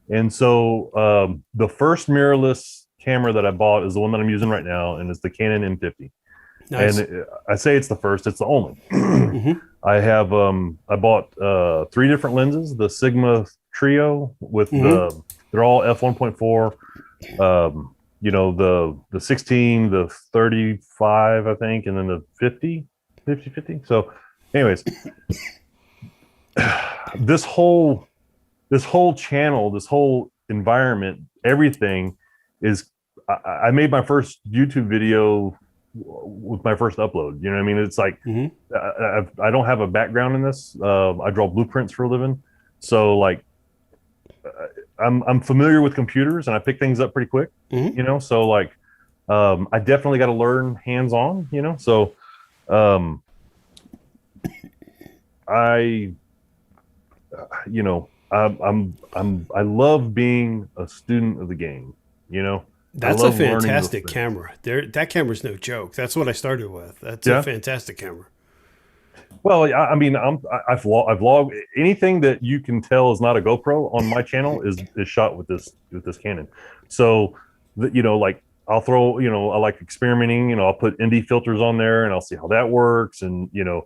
And so the first mirrorless camera that I bought is the one that I'm using right now, and it's the Canon M50. Nice. And I say it's the first, it's the only. I have I bought 3 different lenses, the Sigma Trio with they're all f1.4, the 16, the 35, I think, and then the 50. So anyways, this whole channel, this whole environment, everything is, I made my first YouTube video with my first upload. You know what I mean? It's like, I don't have a background in this. I draw blueprints for a living. So like, I'm familiar with computers and I pick things up pretty quick, so like, I definitely got to learn hands-on, so, I love being a student of the game, That's a fantastic camera. That camera's no joke. That's what I started with. That's a fantastic camera. Well, I mean, I've logged anything that you can tell is not a GoPro on my channel is shot with this Canon. So, like I'll throw, I like experimenting. I'll put ND filters on there and I'll see how that works. And I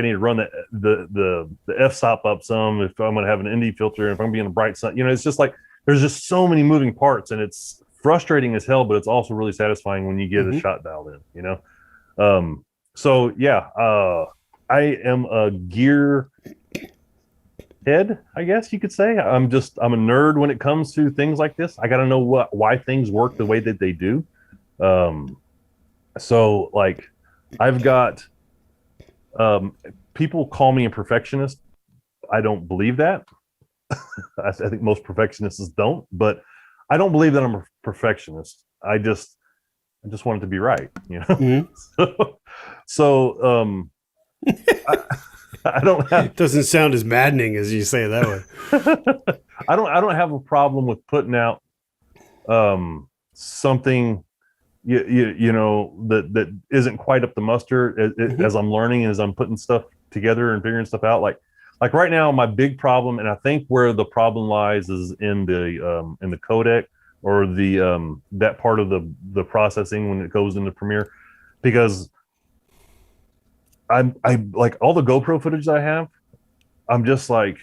need to run the f-stop up some if I'm going to have an ND filter. If I'm being a bright sun, it's just like there's just so many moving parts, and it's frustrating as hell. But it's also really satisfying when you get a shot dialed in. So yeah, I am a gear head, I guess you could say. I'm a nerd when it comes to things like this. I got to know why things work the way that they do. So like I've got people call me a perfectionist. I don't believe that. I think most perfectionists don't, but I don't believe that I'm a perfectionist. I just want it to be right, So I don't have. It doesn't sound as maddening as you say it that way. I don't have a problem with putting out something that isn't quite up to muster as I'm learning and as I'm putting stuff together and figuring stuff out. Like right now, my big problem, and I think where the problem lies is in the codec or the that part of the processing when it goes into Premiere, because I like all the GoPro footage I have. I'm just like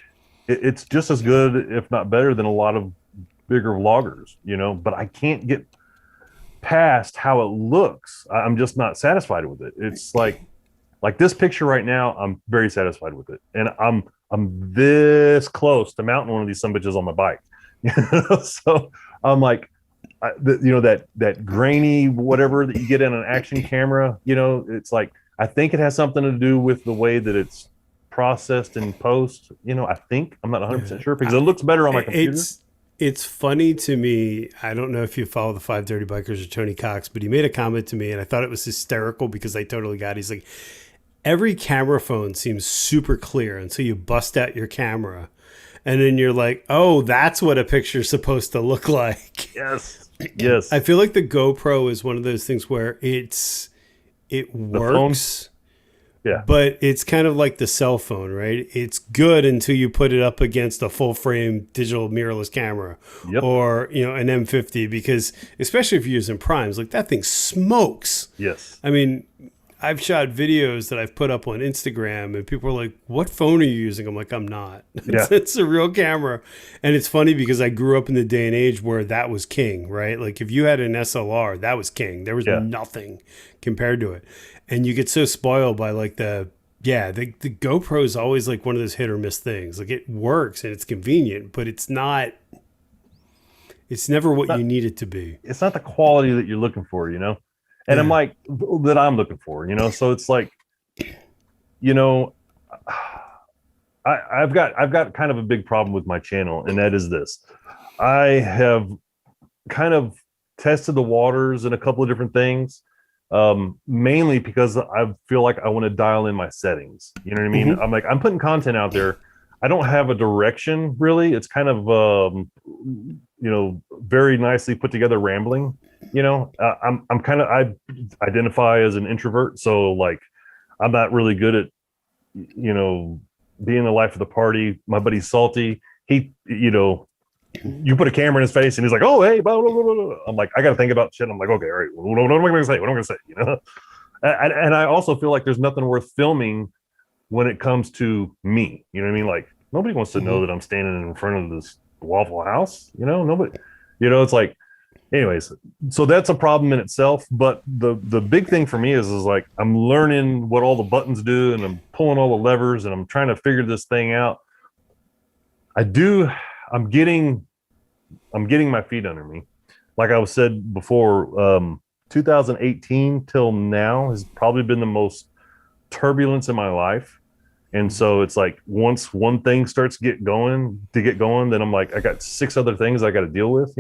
it's just as good, if not better, than a lot of bigger vloggers, but I can't get past how it looks. I'm just not satisfied with it. It's like this picture right now, I'm very satisfied with it, and I'm this close to mounting one of these sumbitches on my bike. So I'm like, that grainy whatever that you get in an action camera, it's like, I think it has something to do with the way that it's processed in post. I think, I'm not 100% sure, because it looks better on my computer. It's funny to me. I don't know if you follow the 5 Dirty Bikers or Tony Cox, but he made a comment to me and I thought it was hysterical because I totally got it. He's like, every camera phone seems super clear until you bust out your camera. And then you're like, oh, that's what a picture's supposed to look like. Yes. Yes. I feel like the GoPro is one of those things where it works. Yeah. But it's kind of like the cell phone, right? It's good until you put it up against a full frame digital mirrorless camera. Yep. Or, an M50, because especially if you're using primes, like that thing smokes. Yes. I mean, I've shot videos that I've put up on Instagram and people are like, what phone are you using? I'm like, I'm not. Yeah. It's a real camera. And it's funny because I grew up in the day and age where that was king, right? Like if you had an SLR, that was king. There was nothing compared to it. And you get so spoiled by like the GoPro is always like one of those hit or miss things. Like it works and it's convenient, but it's never what you need it to be. It's not the quality that you're looking for, And I'm like, that I'm looking for, so it's like, I've got kind of a big problem with my channel, and that is this. I have kind of tested the waters in a couple of different things, mainly because I feel like I want to dial in my settings. You know what I mean? I'm like, I'm putting content out there. I don't have a direction really. It's kind of, very nicely put together rambling. I identify as an introvert, so like I'm not really good at being the life of the party. My buddy Salty, he you put a camera in his face and he's like, oh hey, blah, blah, blah, blah. I'm like, I gotta think about shit. I'm like, okay, all right, what am I gonna say? What am I gonna say? And I also feel like there's nothing worth filming when it comes to me. You know what I mean? Like nobody wants to know that I'm standing in front of this Waffle House. Nobody. It's like. Anyways, so that's a problem in itself. But the big thing for me is like I'm learning what all the buttons do, and I'm pulling all the levers, and I'm trying to figure this thing out. I'm getting my feet under me. Like I was said before, 2018 till now has probably been the most turbulence in my life. And so it's like once one thing starts to get going, then I'm like, I got 6 other things I got to deal with,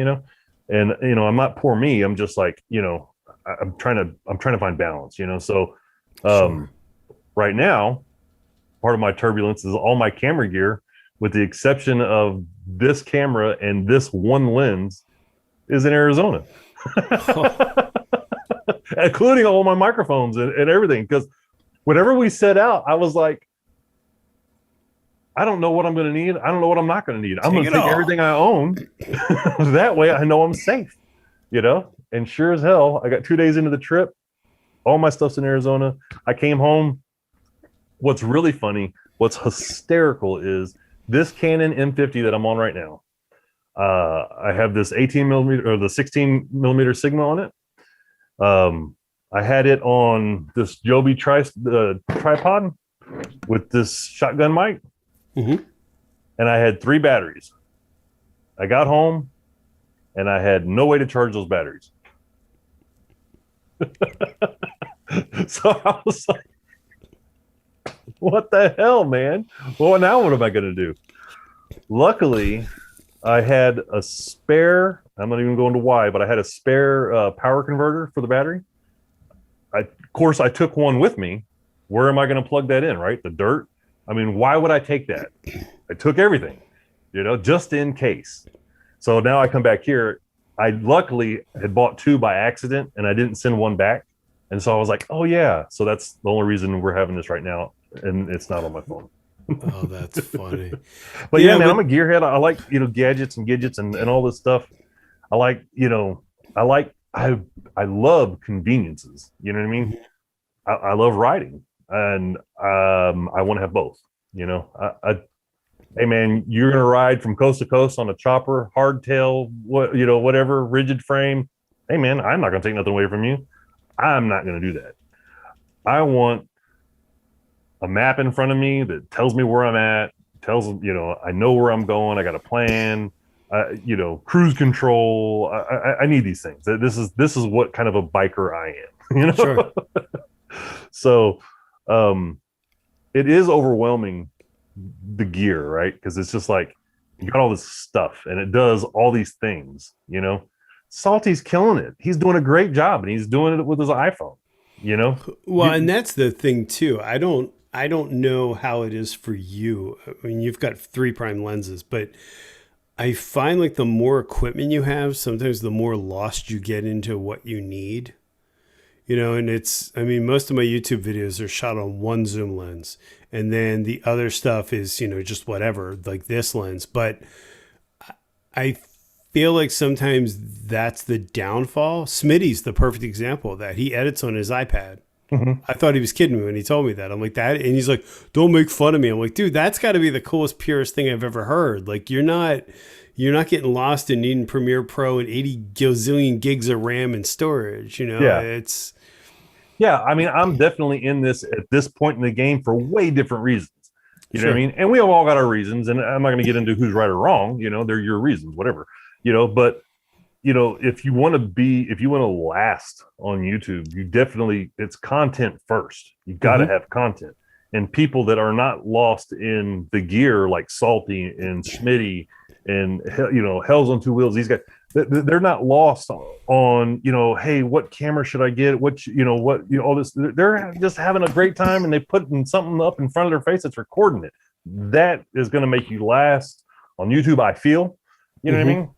And I'm not poor me. I'm just like, I'm trying to find balance, So Sure. Right now, part of my turbulence is all my camera gear, with the exception of this camera and this one lens, is in Arizona, including all my microphones and everything. Because whatever we set out, I was like, I don't know what I'm going to need. I don't know what I'm not going to need. I'm going to take everything I own. That way I know I'm safe, you know? And sure as hell, I got 2 days into the trip. All my stuff's in Arizona. I came home. What's really funny, what's hysterical is this Canon M50 that I'm on right now. I have this 18 millimeter or the 16 millimeter Sigma on it. I had it on this Joby tripod with this shotgun mic. Mm-hmm. And I had 3 batteries. I got home and I had no way to charge those batteries. So I was like, what the hell, man? Well, now what am I going to do? Luckily, I had a spare, I'm not even going to why, but I had a spare power converter for the battery. Of course, I took one with me. Where am I going to plug that in, right? The dirt? I mean, why would I take that? I took everything, you know, just in case. So now I come back here. I luckily had bought 2 by accident and I didn't send one back. And so I was like, oh yeah. So that's the only reason we're having this right now. And it's not on my phone. Oh, that's funny. But yeah, man, I'm a gearhead. I like, you know, gadgets and all this stuff. I like, you know, I love conveniences. You know what I mean? I love riding and I want to have both, you know. Hey man, you're gonna ride from coast to coast on a chopper, hardtail, whatever, rigid frame. Hey man, I'm not gonna take nothing away from you. I'm not gonna do that. I want a map in front of me that tells me where I'm at, tells, you know, I know where I'm going, I got a plan, you know, cruise control. I need these things. This is what kind of a biker I am, you know. Sure. So it is overwhelming, the gear, right? Because it's just like you got all this stuff and it does all these things, you know. Salty's killing it. He's doing a great job and he's doing it with his iPhone, you know. Well, and that's the thing too. I don't know how it is for you. I mean, you've got 3 prime lenses, but I find like the more equipment you have, sometimes the more lost you get into what you need. You know, and I mean, most of my YouTube videos are shot on one zoom lens. And then the other stuff is, you know, just whatever, like this lens. But I feel like sometimes that's the downfall. Smitty's the perfect example of that. He edits on his iPad. Mm-hmm. I thought he was kidding me when he told me that. I'm like, that, and he's like, don't make fun of me. I'm like, dude, that's got to be the coolest, purest thing I've ever heard. Like, you're not getting lost in needing Premiere Pro and 80 gazillion gigs of RAM and storage. You know, yeah. I mean, I'm definitely in this at this point in the game for way different reasons. You know what I mean? And we have all got our reasons, and I'm not going to get into who's right or wrong. You know, they're your reasons, whatever. You know, but you know, if you want to last on YouTube, you definitely, it's content first. You got to have content, and people that are not lost in the gear like Salty and Schmitty and, you know, Hells on Two Wheels. These guys, they're not lost on, you know, hey, what camera should I get? All this. They're just having a great time, and they put something up in front of their face that's recording it. That is going to make you last on YouTube, I feel. You know what I mean?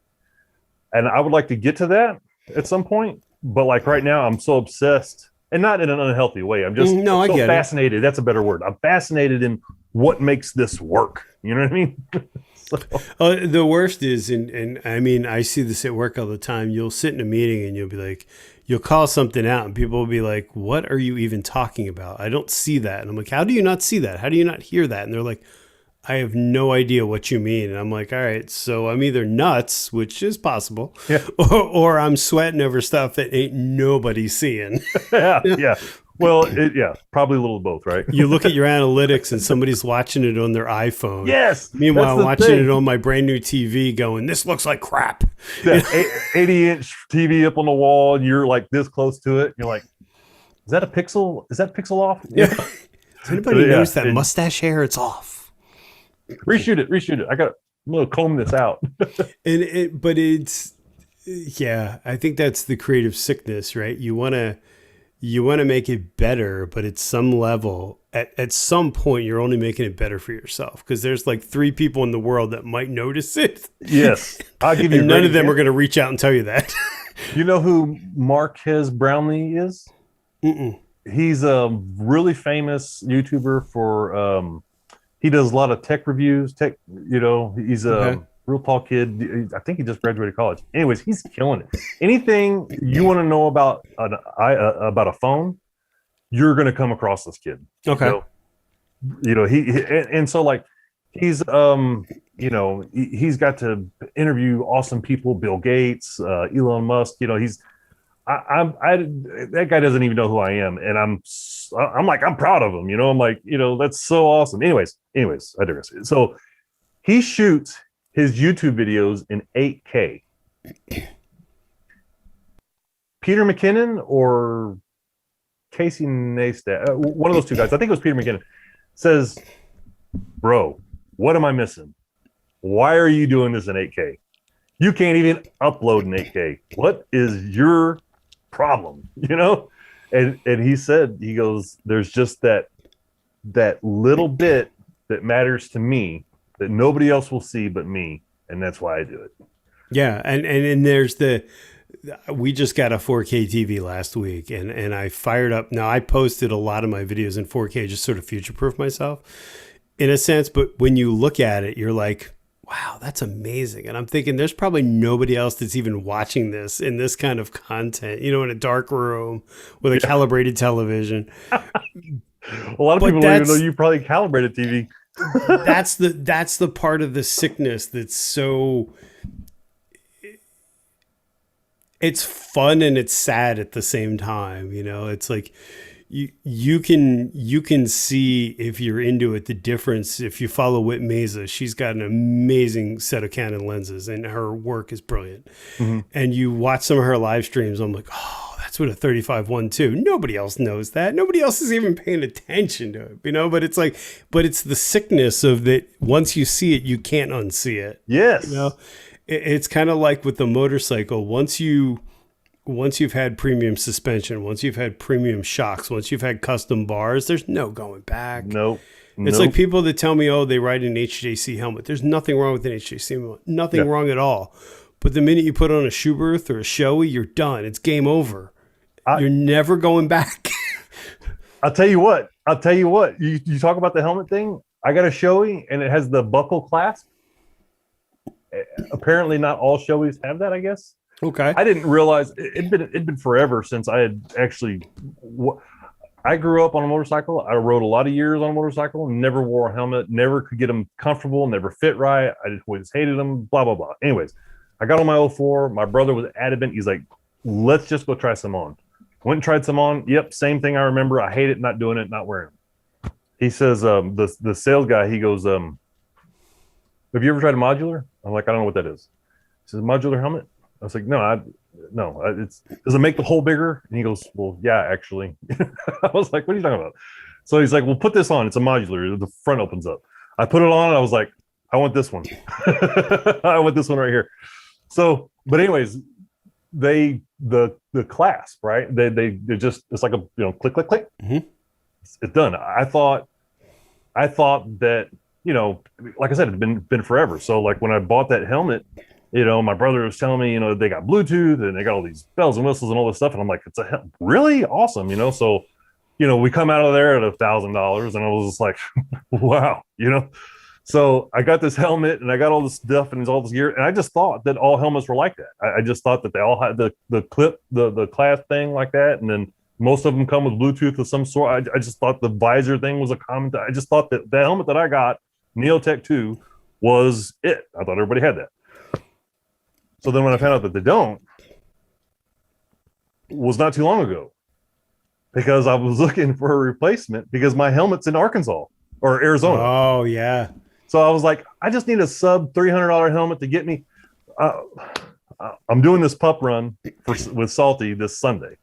And I would like to get to that at some point, but like right now, I'm so obsessed, and not in an unhealthy way. I'm just so fascinated. That's a better word. I'm fascinated in what makes this work. You know what I mean? The worst is, and I mean, I see this at work all the time. You'll sit in a meeting and you'll be like, you'll call something out, and people will be like, "What are you even talking about? I don't see that." And I'm like, "How do you not see that? How do you not hear that?" And they're like, I have no idea what you mean. And I'm like, all right, so I'm either nuts, which is possible, or I'm sweating over stuff that ain't nobody seeing. Yeah. Well, probably a little of both, right? You look at your analytics and somebody's watching it on their iPhone. Yes. Meanwhile, I'm watching it on my brand new TV going, this looks like crap. That 80-inch TV up on the wall, and you're like this close to it. You're like, is that a pixel? Is that pixel off? Yeah. Does anybody notice that mustache hair? It's off. Reshoot it. I'm gonna comb this out. But it's, I think that's the creative sickness, right? You want to you want to make it better, but at some level, at some point, you're only making it better for yourself because there's like 3 people in the world that might notice it. Yes, I'll give you. And none of them are going to reach out and tell you that. You know who Marquez Brownlee is? Mm-mm. He's a really famous YouTuber for. He does a lot of tech reviews. He's a real tall kid. I think he just graduated college. Anyways, he's killing it. Anything you want to know about about a phone, you're going to come across this kid. Okay. So like he's he's got to interview awesome people, Bill Gates, Elon Musk. That guy doesn't even know who I am, and I'm proud of him. I'm like, that's so awesome. Anyways, I digress. So he shoots his YouTube videos in 8K. Peter McKinnon or Casey Neistat, one of those 2 guys, I think it was Peter McKinnon, says, bro, what am I missing? Why are you doing this in 8K? You can't even upload in 8K. What is your problem? And he goes, there's just that little bit that matters to me that nobody else will see but me, and that's why I do it. Yeah, and there's we just got a 4K TV last week, and I fired up. Now, I posted a lot of my videos in 4K, just sort of future-proof myself, in a sense. But when you look at it, you're like, wow, that's amazing. And I'm thinking there's probably nobody else that's even watching this in this kind of content, in a dark room with a calibrated television. A lot of people don't even know you probably calibrated TV. that's the part of the sickness that's so, it's fun and it's sad at the same time. It's like you can see, if you're into it, the difference. If you follow Whit Mesa, she's got an amazing set of Canon lenses and her work is brilliant. Mm-hmm. And you watch some of her live streams, I'm like, oh, that's what a 35-1.2. Nobody else knows that. Nobody else is even paying attention to it, but it's the sickness of that. Once you see it, you can't unsee it. Yes. It's kind of like with the motorcycle. Once you've had premium suspension, once you've had premium shocks, once you've had custom bars, there's no going back. Nope. It's like people that tell me, oh, they ride an HJC helmet. There's nothing wrong with an HJC helmet. Nothing wrong at all. But the minute you put on a Schuberth or a Shoei, you're done. It's game over. You're never going back. I'll tell you what. You talk about the helmet thing. I got a Shoei, and it has the buckle clasp. Apparently, not all Shoeis have that, I guess. Okay. I didn't realize it'd been forever since I had actually. I grew up on a motorcycle. I rode a lot of years on a motorcycle. Never wore a helmet. Never could get them comfortable. Never fit right. I just always hated them. Blah blah blah. Anyways, I got on my 04. My brother was adamant. He's like, "Let's just go try some on." Went and tried some on. Yep, same thing. I remember. I hate it. Not doing it. Not wearing them. He says, the sales guy. He goes, "Have you ever tried a modular?" I'm like, "I don't know what that is." He says, "Modular helmet." I was like, no, does it make the hole bigger? And he goes, "Well, yeah, actually." I was like, "What are you talking about?" So he's like, "Well, put this on. It's a modular. The front opens up." I put it on and I was like, "I want this one." I want this one right here. So, but anyways, the clasp, right? They just, it's like a, click, click, click. Mm-hmm. It's done. I thought that, like I said, it's been forever. So like when I bought that helmet, my brother was telling me, they got Bluetooth and they got all these bells and whistles and all this stuff. And I'm like, it's really awesome, So, we come out of there at $1,000 and I was just like, wow, So I got this helmet and I got all this stuff and all this gear. And I just thought that all helmets were like that. I just thought that they all had the clip, the clasp thing like that. And then most of them come with Bluetooth of some sort. I just thought the visor thing was a common. I just thought that the helmet that I got, Neotech 2, was it. I thought everybody had that. So then when I found out that they don't, was not too long ago, because I was looking for a replacement because my helmet's in Arkansas or Arizona. Oh, yeah. So I was like, I just need a sub $300 helmet to get me. I'm doing this pup run with Salty this Sunday.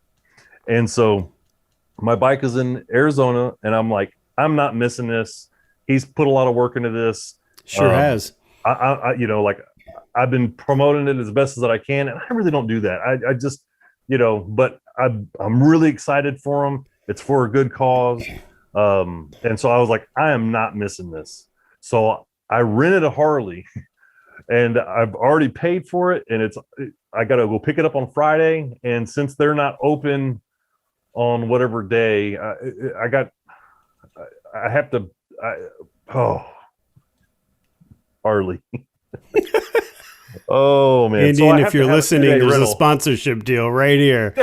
And so my bike is in Arizona and I'm like, I'm not missing this. He's put a lot of work into this. Sure has. I've been promoting it as best as that I can. And I really don't do that. I just, but I'm really excited for them. It's for a good cause. And so I was like, I am not missing this. So I rented a Harley and I've already paid for it. And I got to go pick it up on Friday. And since they're not open on whatever day, I have to, Harley. Oh man. Indian, So if you're listening, there's a sponsorship deal right here.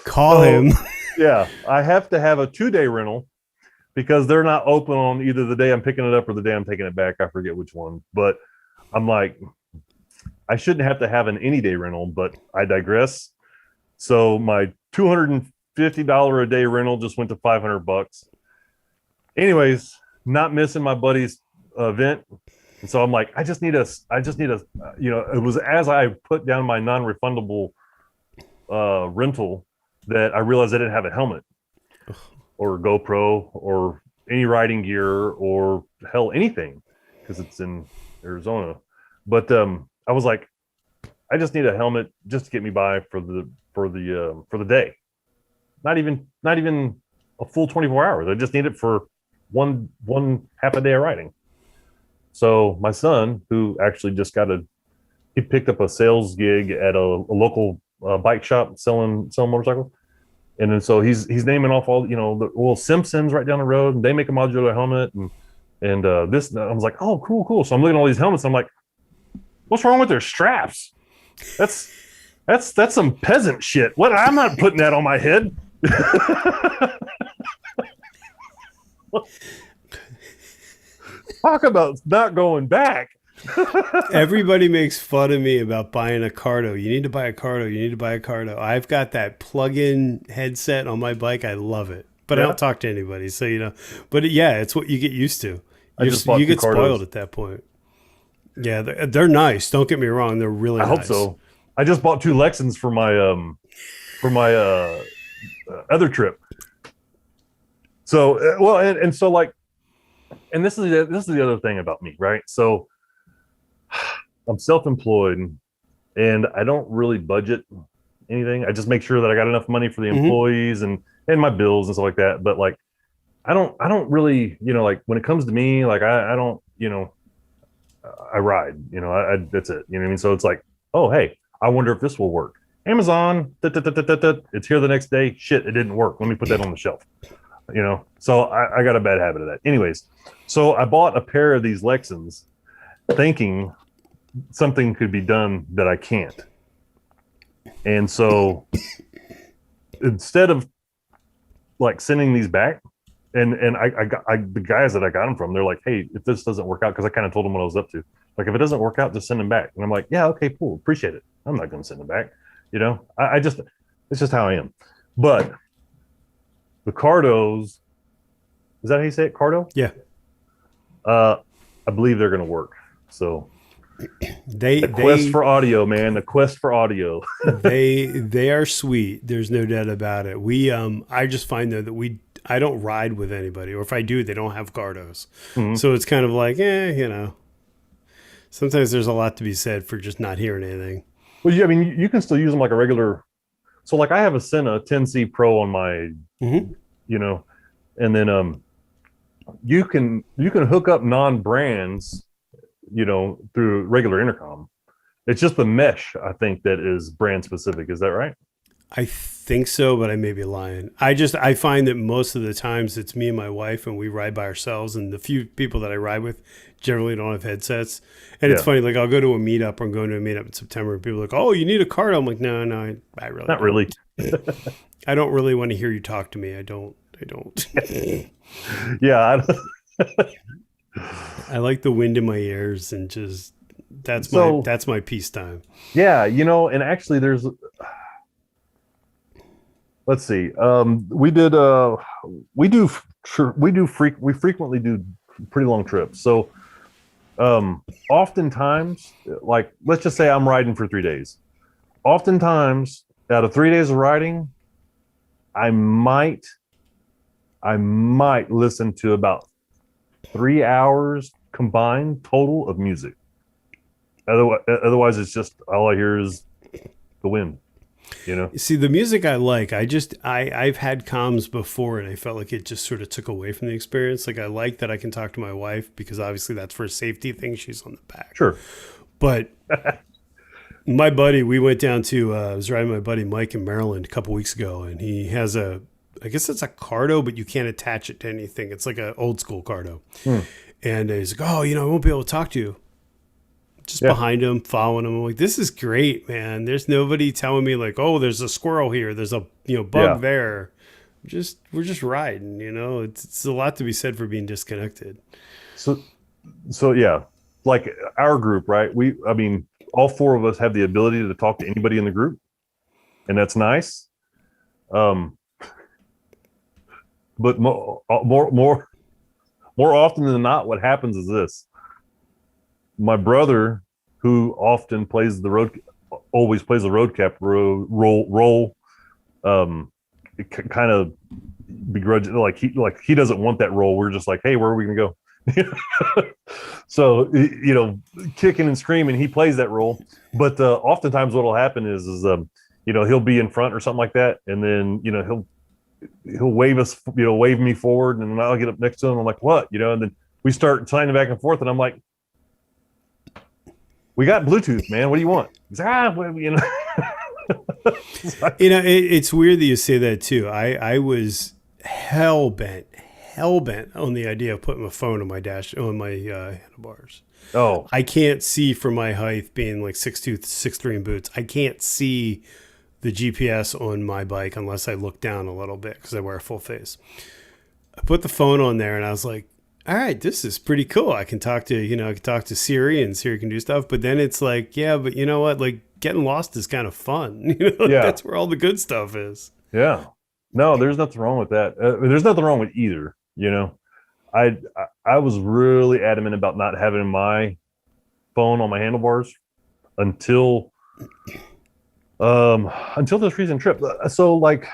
Call him. Yeah, I have to have a 2-day rental because they're not open on either the day I'm picking it up or the day I'm taking it back. I forget which one, but I'm like, I shouldn't have to have an any day rental, but I digress. So my $250 a day rental just went to $500. Anyways, not missing my buddy's event. And so I'm like, I just need a, it was as I put down my non-refundable rental that I realized I didn't have a helmet or GoPro or any riding gear or hell, anything, because it's in Arizona. But I was like, I just need a helmet just to get me by for the day. Not even a full 24 hours. I just need it for one half a day of riding. So my son, who actually just he picked up a sales gig at a local bike shop selling motorcycles. And then so he's naming off all, the little Simpsons right down the road, and they make a modular helmet and this. I was like, oh, cool. So I'm looking at all these helmets. I'm like, what's wrong with their straps? That's some peasant shit. What? I'm not putting that on my head. Talk about not going back. Everybody makes fun of me about buying a Cardo. You need to buy a Cardo. I've got that plug-in headset on my bike. I love it, but I don't talk to anybody. So, but yeah, it's what you get used to. You get spoiled at that point. Yeah, they're nice. Don't get me wrong. They're really nice. I hope so. I just bought 2 Lexans for my other trip. So, and so like, and this is the other thing about me, right? So I'm self-employed and I don't really budget anything. I just make sure that I got enough money for the employees and my bills and stuff like that. But like, I don't really, like when it comes to me, like I don't, I ride, that's it. You know what I mean? So it's like, oh, hey, I wonder if this will work. Amazon, it's here the next day. Shit, it didn't work. Let me put that on the shelf. So I got a bad habit of that. Anyways, so I bought a pair of these Lexans thinking something could be done that I can't. And so instead of like sending these back, and the guys that I got them from, they're like, hey, if this doesn't work out, because I kind of told them what I was up to. Like, if it doesn't work out, just send them back. And I'm like, yeah, okay, cool, appreciate it. I'm not going to send them back. It's just how I am. But the Cardos, is that how you say it? Cardo? Yeah. I believe they're going to work. So the quest for audio, man. The quest for audio. they are sweet. There's no doubt about it. I just find though that I don't ride with anybody, or if I do, they don't have Cardos. Mm-hmm. So it's kind of like, sometimes there's a lot to be said for just not hearing anything. Well, yeah, I mean, you can still use them like a regular. So like I have a Senna 10C Pro on my, and then you can hook up non-brands, through regular intercom. It's just the mesh, I think, that is brand specific. Is that right? I think so, but I may be lying. I find that most of the times it's me and my wife and we ride by ourselves, and the few people that I ride with generally don't have headsets. And it's funny, like I'll go to a meetup, or I'm going to a meetup in September, and people are like, oh, you need a card? I'm like, no, I really not don't. Really. I don't really want to hear you talk to me. I don't. Yeah. I like the wind in my ears, and just that's my peace time. Yeah, and actually let's see. We frequently do pretty long trips. So oftentimes, like let's just say I'm riding for 3 days. Oftentimes, out of 3 days of riding, I might listen to about 3 hours combined total of music. Otherwise, it's just all I hear is the the wind, See, the music I like, I've had comms before and I felt like it just sort of took away from the experience. Like I like that I can talk to my wife because obviously that's for a safety thing. She's on the back. Sure. But my buddy, we went down to, I was riding my buddy Mike in Maryland a couple weeks ago, and he has I guess it's a Cardo, but you can't attach it to anything. It's like an old school Cardo. And he's like, oh, I won't be able to talk to you. Just behind him, following him. I'm like, this is great, man. There's nobody telling me like, oh, there's a squirrel here. There's a bug there. We're just riding, It's a lot to be said for being disconnected. So yeah, like our group, right? All four of us have the ability to talk to anybody in the group, and that's nice. But more often than not, what happens is this. My brother, who often always plays the road cap role, kind of begrudging, like he doesn't want that role. We're just like, hey, where are we gonna go? So kicking and screaming, he plays that role. But oftentimes, what'll happen is he'll be in front or something like that, and then he'll wave me forward, and then I'll get up next to him. I'm like, what? And then we start signing back and forth, and I'm like, we got Bluetooth, man. What do you want? He's like, it's weird that you say that too. I was hell bent on the idea of putting my phone on my handlebars. Oh, I can't see from my height, being like 6'2", 6'3" in boots. I can't see the GPS on my bike unless I look down a little bit because I wear a full face. I put the phone on there and I was like, all right, this is pretty cool. I can talk to Siri and Siri can do stuff. But then it's like, yeah, but you know what? Like getting lost is kind of fun. That's where all the good stuff is. Yeah. No, there's nothing wrong with that. There's nothing wrong with either. I was really adamant about not having my phone on my handlebars until this recent trip. So like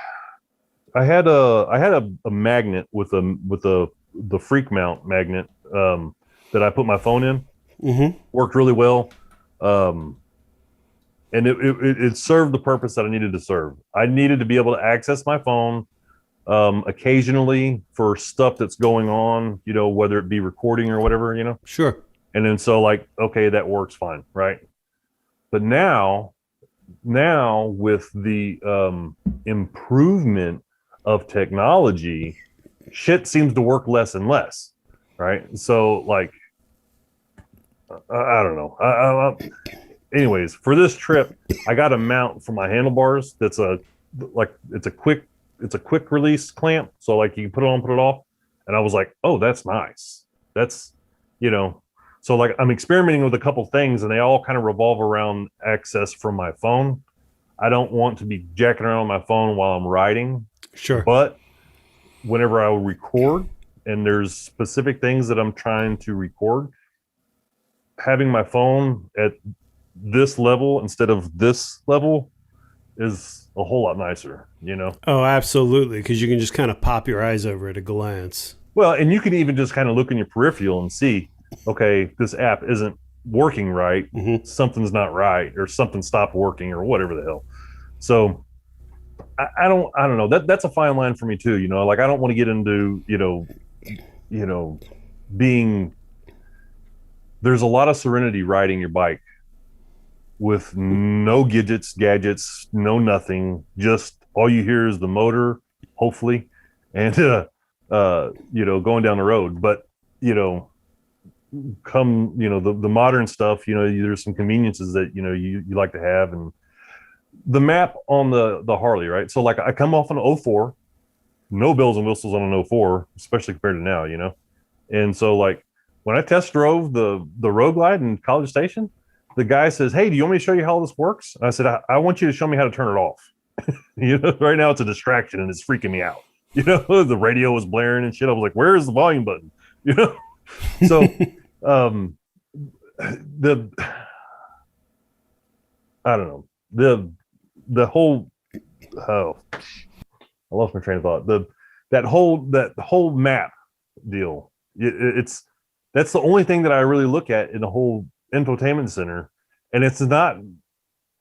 I had a magnet with the Freak mount magnet that I put my phone in. Mm-hmm. Worked really well, and it served the purpose that I needed to serve. I needed to be able to access my phone occasionally for stuff that's going on, whether it be recording or whatever, Sure. And then so like, okay, that works fine, right? But now with the improvement of technology, shit seems to work less and less, right? So like, I don't know. Anyways, for this trip, I got a mount for my handlebars. It's a quick release clamp. So like you can put it on, put it off. And I was like, oh, that's nice. That's, so like I'm experimenting with a couple things and they all kind of revolve around access from my phone. I don't want to be jacking around on my phone while I'm riding. Sure. But whenever I record and there's specific things that I'm trying to record, having my phone at this level instead of this level is a whole lot nicer, Oh, absolutely. Because you can just kind of pop your eyes over at a glance. Well, and you can even just kind of look in your peripheral and see, okay, this app isn't working right. Mm-hmm. Something's not right, or something stopped working, or whatever the hell. So I don't know. That's a fine line for me too. Like I don't want to get into, being. There's a lot of serenity riding your bike with no gadgets, no nothing. Just all you hear is the motor, hopefully, and going down the road. But come the modern stuff. There's some conveniences that you like to have, and the map on the Harley, right? So like I come off an 04, no bells and whistles on an 04, especially compared to now, and so like when I test drove the Road Glide in College Station, the guy says, hey, do you want me to show you how this works? And I said, I want you to show me how to turn it off. Right now it's a distraction and it's freaking me out. The radio was blaring and shit. I was like, where is the volume button? So I don't know, the whole, I lost my train of thought. That whole map deal. That's the only thing that I really look at in the whole infotainment center, and it's not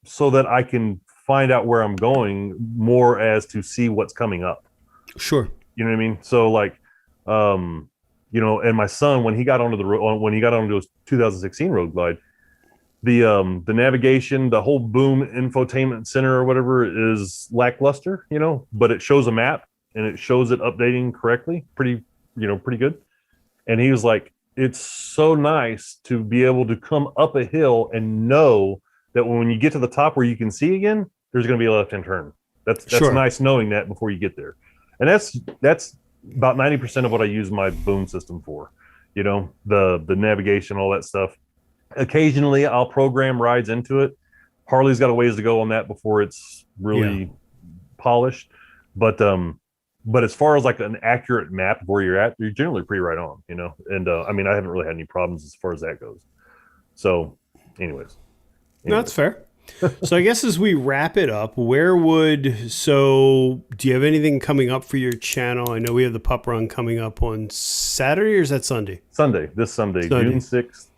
so that I can find out where I'm going more as to see what's coming up. Sure. You know what I mean? So like, and my son, when he got onto his 2016 road glide, the navigation, the whole boom infotainment center or whatever is lackluster, but it shows a map and it shows it updating correctly, pretty good. And he was like, it's so nice to be able to come up a hill and know that when you get to the top where you can see again, there's going to be a left-hand turn. That's Sure. nice knowing that before you get there. And that's about 90% of what I use my boom system for, the navigation, all that stuff. Occasionally I'll program rides into it. Harley's got a ways to go on that before it's really polished. But as far as like an accurate map of where you're at, you're generally pretty right on, and I haven't really had any problems as far as that goes. So anyways. No, that's fair. So I guess as we wrap it up, do you have anything coming up for your channel? I know we have the pup run coming up on Saturday, or is that Sunday? This Sunday. June 6th.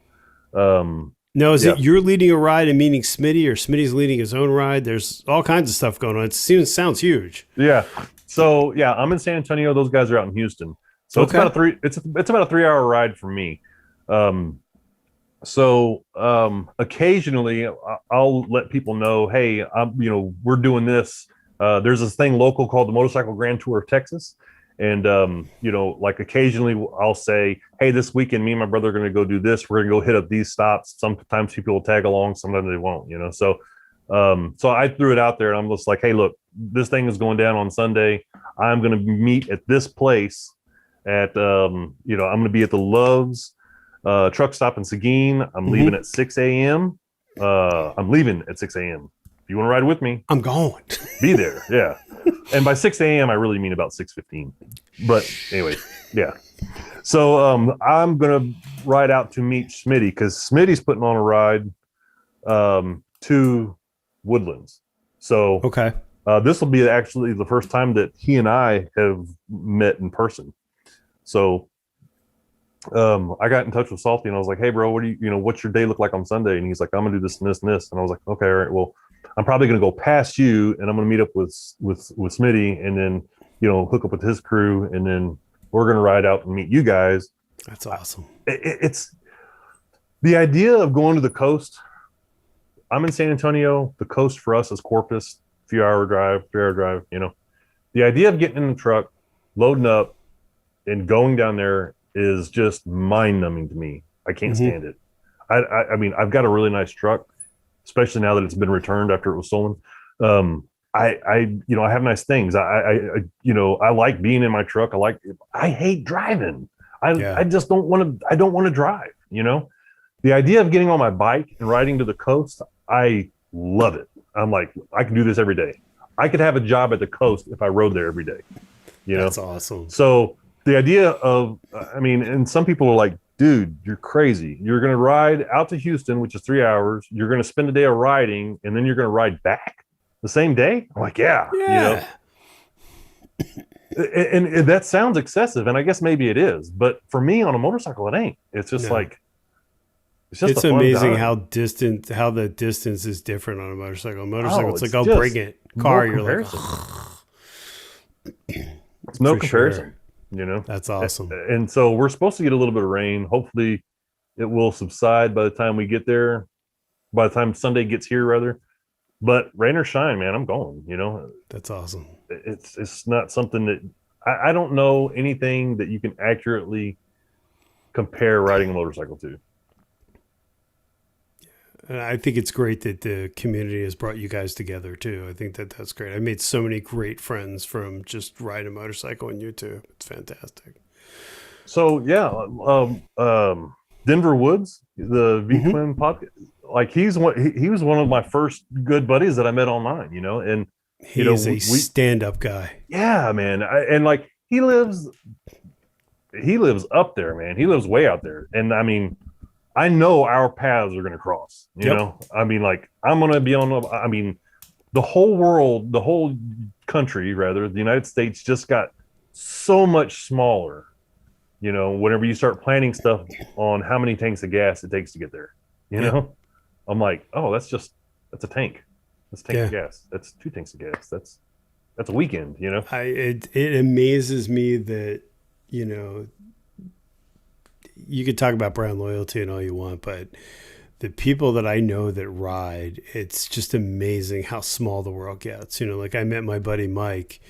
No, is it you're leading a ride and meeting Smitty, or Smitty's leading his own ride? There's all kinds of stuff going on. It sounds huge. Yeah. So I'm in San Antonio. Those guys are out in Houston. So it's about a 3-hour ride for me. Occasionally I'll let people know, hey, we're doing this. There's this thing local called the Motorcycle Grand Tour of Texas. And, like occasionally I'll say, hey, this weekend, me and my brother are going to go do this. We're going to go hit up these stops. Sometimes people will tag along. Sometimes they won't, So I threw it out there and I'm just like, hey, look, this thing is going down on Sunday. I'm going to meet at this place at, I'm going to be at the Love's truck stop in Seguin. I'm leaving at 6 a.m. I'm leaving at 6 a.m. If you want to ride with me, I'm going. Be there. Yeah. And by 6 a.m., I really mean about 6:15. But anyway, yeah. So I'm going to ride out to meet Smitty because Smitty's putting on a ride to Woodlands. So this will be actually the first time that he and I have met in person. So I got in touch with Salty and I was like, hey, bro, what's your day look like on Sunday? And he's like, I'm going to do this and this and this. And I was like, okay, all right, well, I'm probably going to go past you and I'm going to meet up with Smitty and then, hook up with his crew. And then we're going to ride out and meet you guys. That's awesome. It's the idea of going to the coast. I'm in San Antonio. The coast for us is Corpus, 3-hour drive. The idea of getting in the truck, loading up and going down there is just mind numbing to me. I can't stand it. I've got a really nice truck, especially now that it's been returned after it was stolen. I have nice things. I like being in my truck. I hate driving. I just don't want to drive, the idea of getting on my bike and riding to the coast. I love it. I'm like, I can do this every day. I could have a job at the coast if I rode there every day, That's awesome. So the idea of, and some people are like, dude, you're crazy. You're going to ride out to Houston, which is 3 hours. You're going to spend a day of riding, and then you're going to ride back the same day. I'm like, yeah. And that sounds excessive, and I guess maybe it is. But for me on a motorcycle, it ain't. It's just it's amazing how the distance is different on a motorcycle. It's like, I'll bring it. Car, you're like, it's no comparison. Sure. That's awesome. And so we're supposed to get a little bit of rain. Hopefully it will subside by the time we get there, by the time Sunday gets here rather. But rain or shine, man, I'm going, That's awesome. It's not something that I don't know anything that you can accurately compare riding a motorcycle to. And I think it's great that the community has brought you guys together too. I think that's great. I made so many great friends from just riding a motorcycle on YouTube. It's fantastic. So Denver Woods, the V-Twin podcast, like he was one of my first good buddies that I met online, and he's a stand-up guy. Yeah, man. He lives up there, man. He lives way out there. And I know our paths are going to cross, you know? I'm going to be on, the whole world, the whole country, rather, the United States just got so much smaller, whenever you start planning stuff on how many tanks of gas it takes to get there, I'm like, oh, that's a tank, That's a tank Yeah. of gas. That's 2 tanks of gas. That's a weekend, you know? It amazes me that, you know, you could talk about brand loyalty and all you want, but the people that I know that ride, it's just amazing how small the world gets. You know, like I met my buddy Mike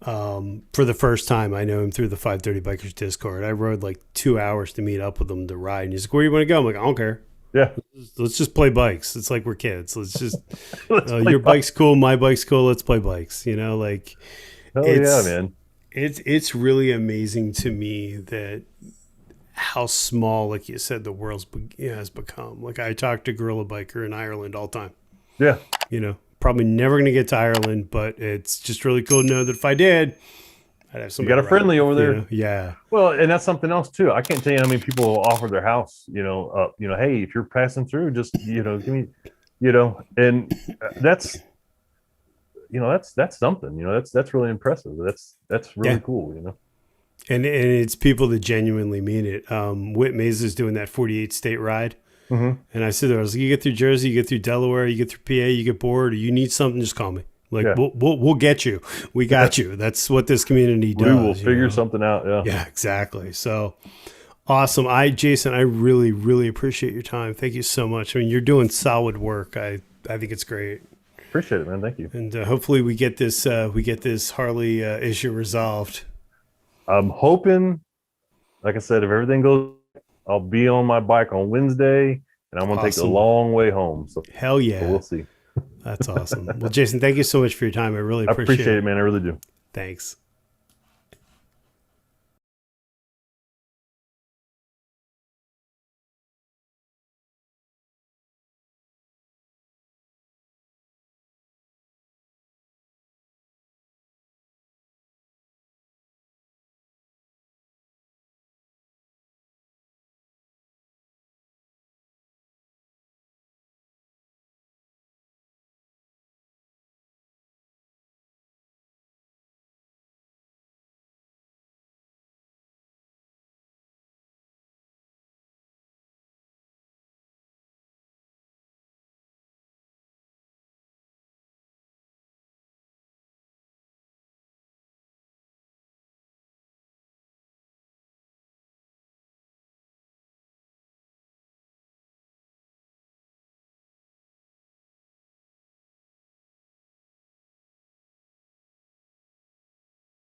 for the first time. I know him through the 530 Bikers Discord. I rode like 2 hours to meet up with him to ride. And he's like, "Where you want to go?" I'm like, "I don't care. Yeah. Let's just play bikes. It's like we're kids. Let's just Let's play your bike. bike's cool, my bike's cool. Let's play bikes." You know, like Hell it's yeah, man. it's really amazing to me that how small, like you said, the world's has become. Like I talk to Gorilla Biker in Ireland all the time. Yeah. You know, probably never going to get to Ireland, but it's just really cool to know that if I did, I'd have You somebody. got a friendly over there. You know? Yeah. Well, and that's something else too. I can't tell you how many people offer their house, hey, if you're passing through, just, give me, and that's, that's something, that's really impressive. That's really cool. And it's people that genuinely mean it. Whit Mays is doing that 48 state ride. Mm-hmm. And I said, there, I was like, you get through Jersey, you get through Delaware, you get through PA, you get bored, or you need something, just call me. Like, Yeah. we'll get you. We got you. That's what this community does. We will figure something out. Yeah. Yeah, exactly. So awesome. Jason, I really, really appreciate your time. Thank you so much. I mean, you're doing solid work. I think it's great. Appreciate it, man. Thank you. And hopefully we get this Harley issue resolved. I'm hoping, like I said, if everything goes, I'll be on my bike on Wednesday, and I'm going to take a long way home. So hell yeah. So we'll see. That's awesome. Well, Jason, thank you so much for your time. I really appreciate it, man. I really do. Thanks.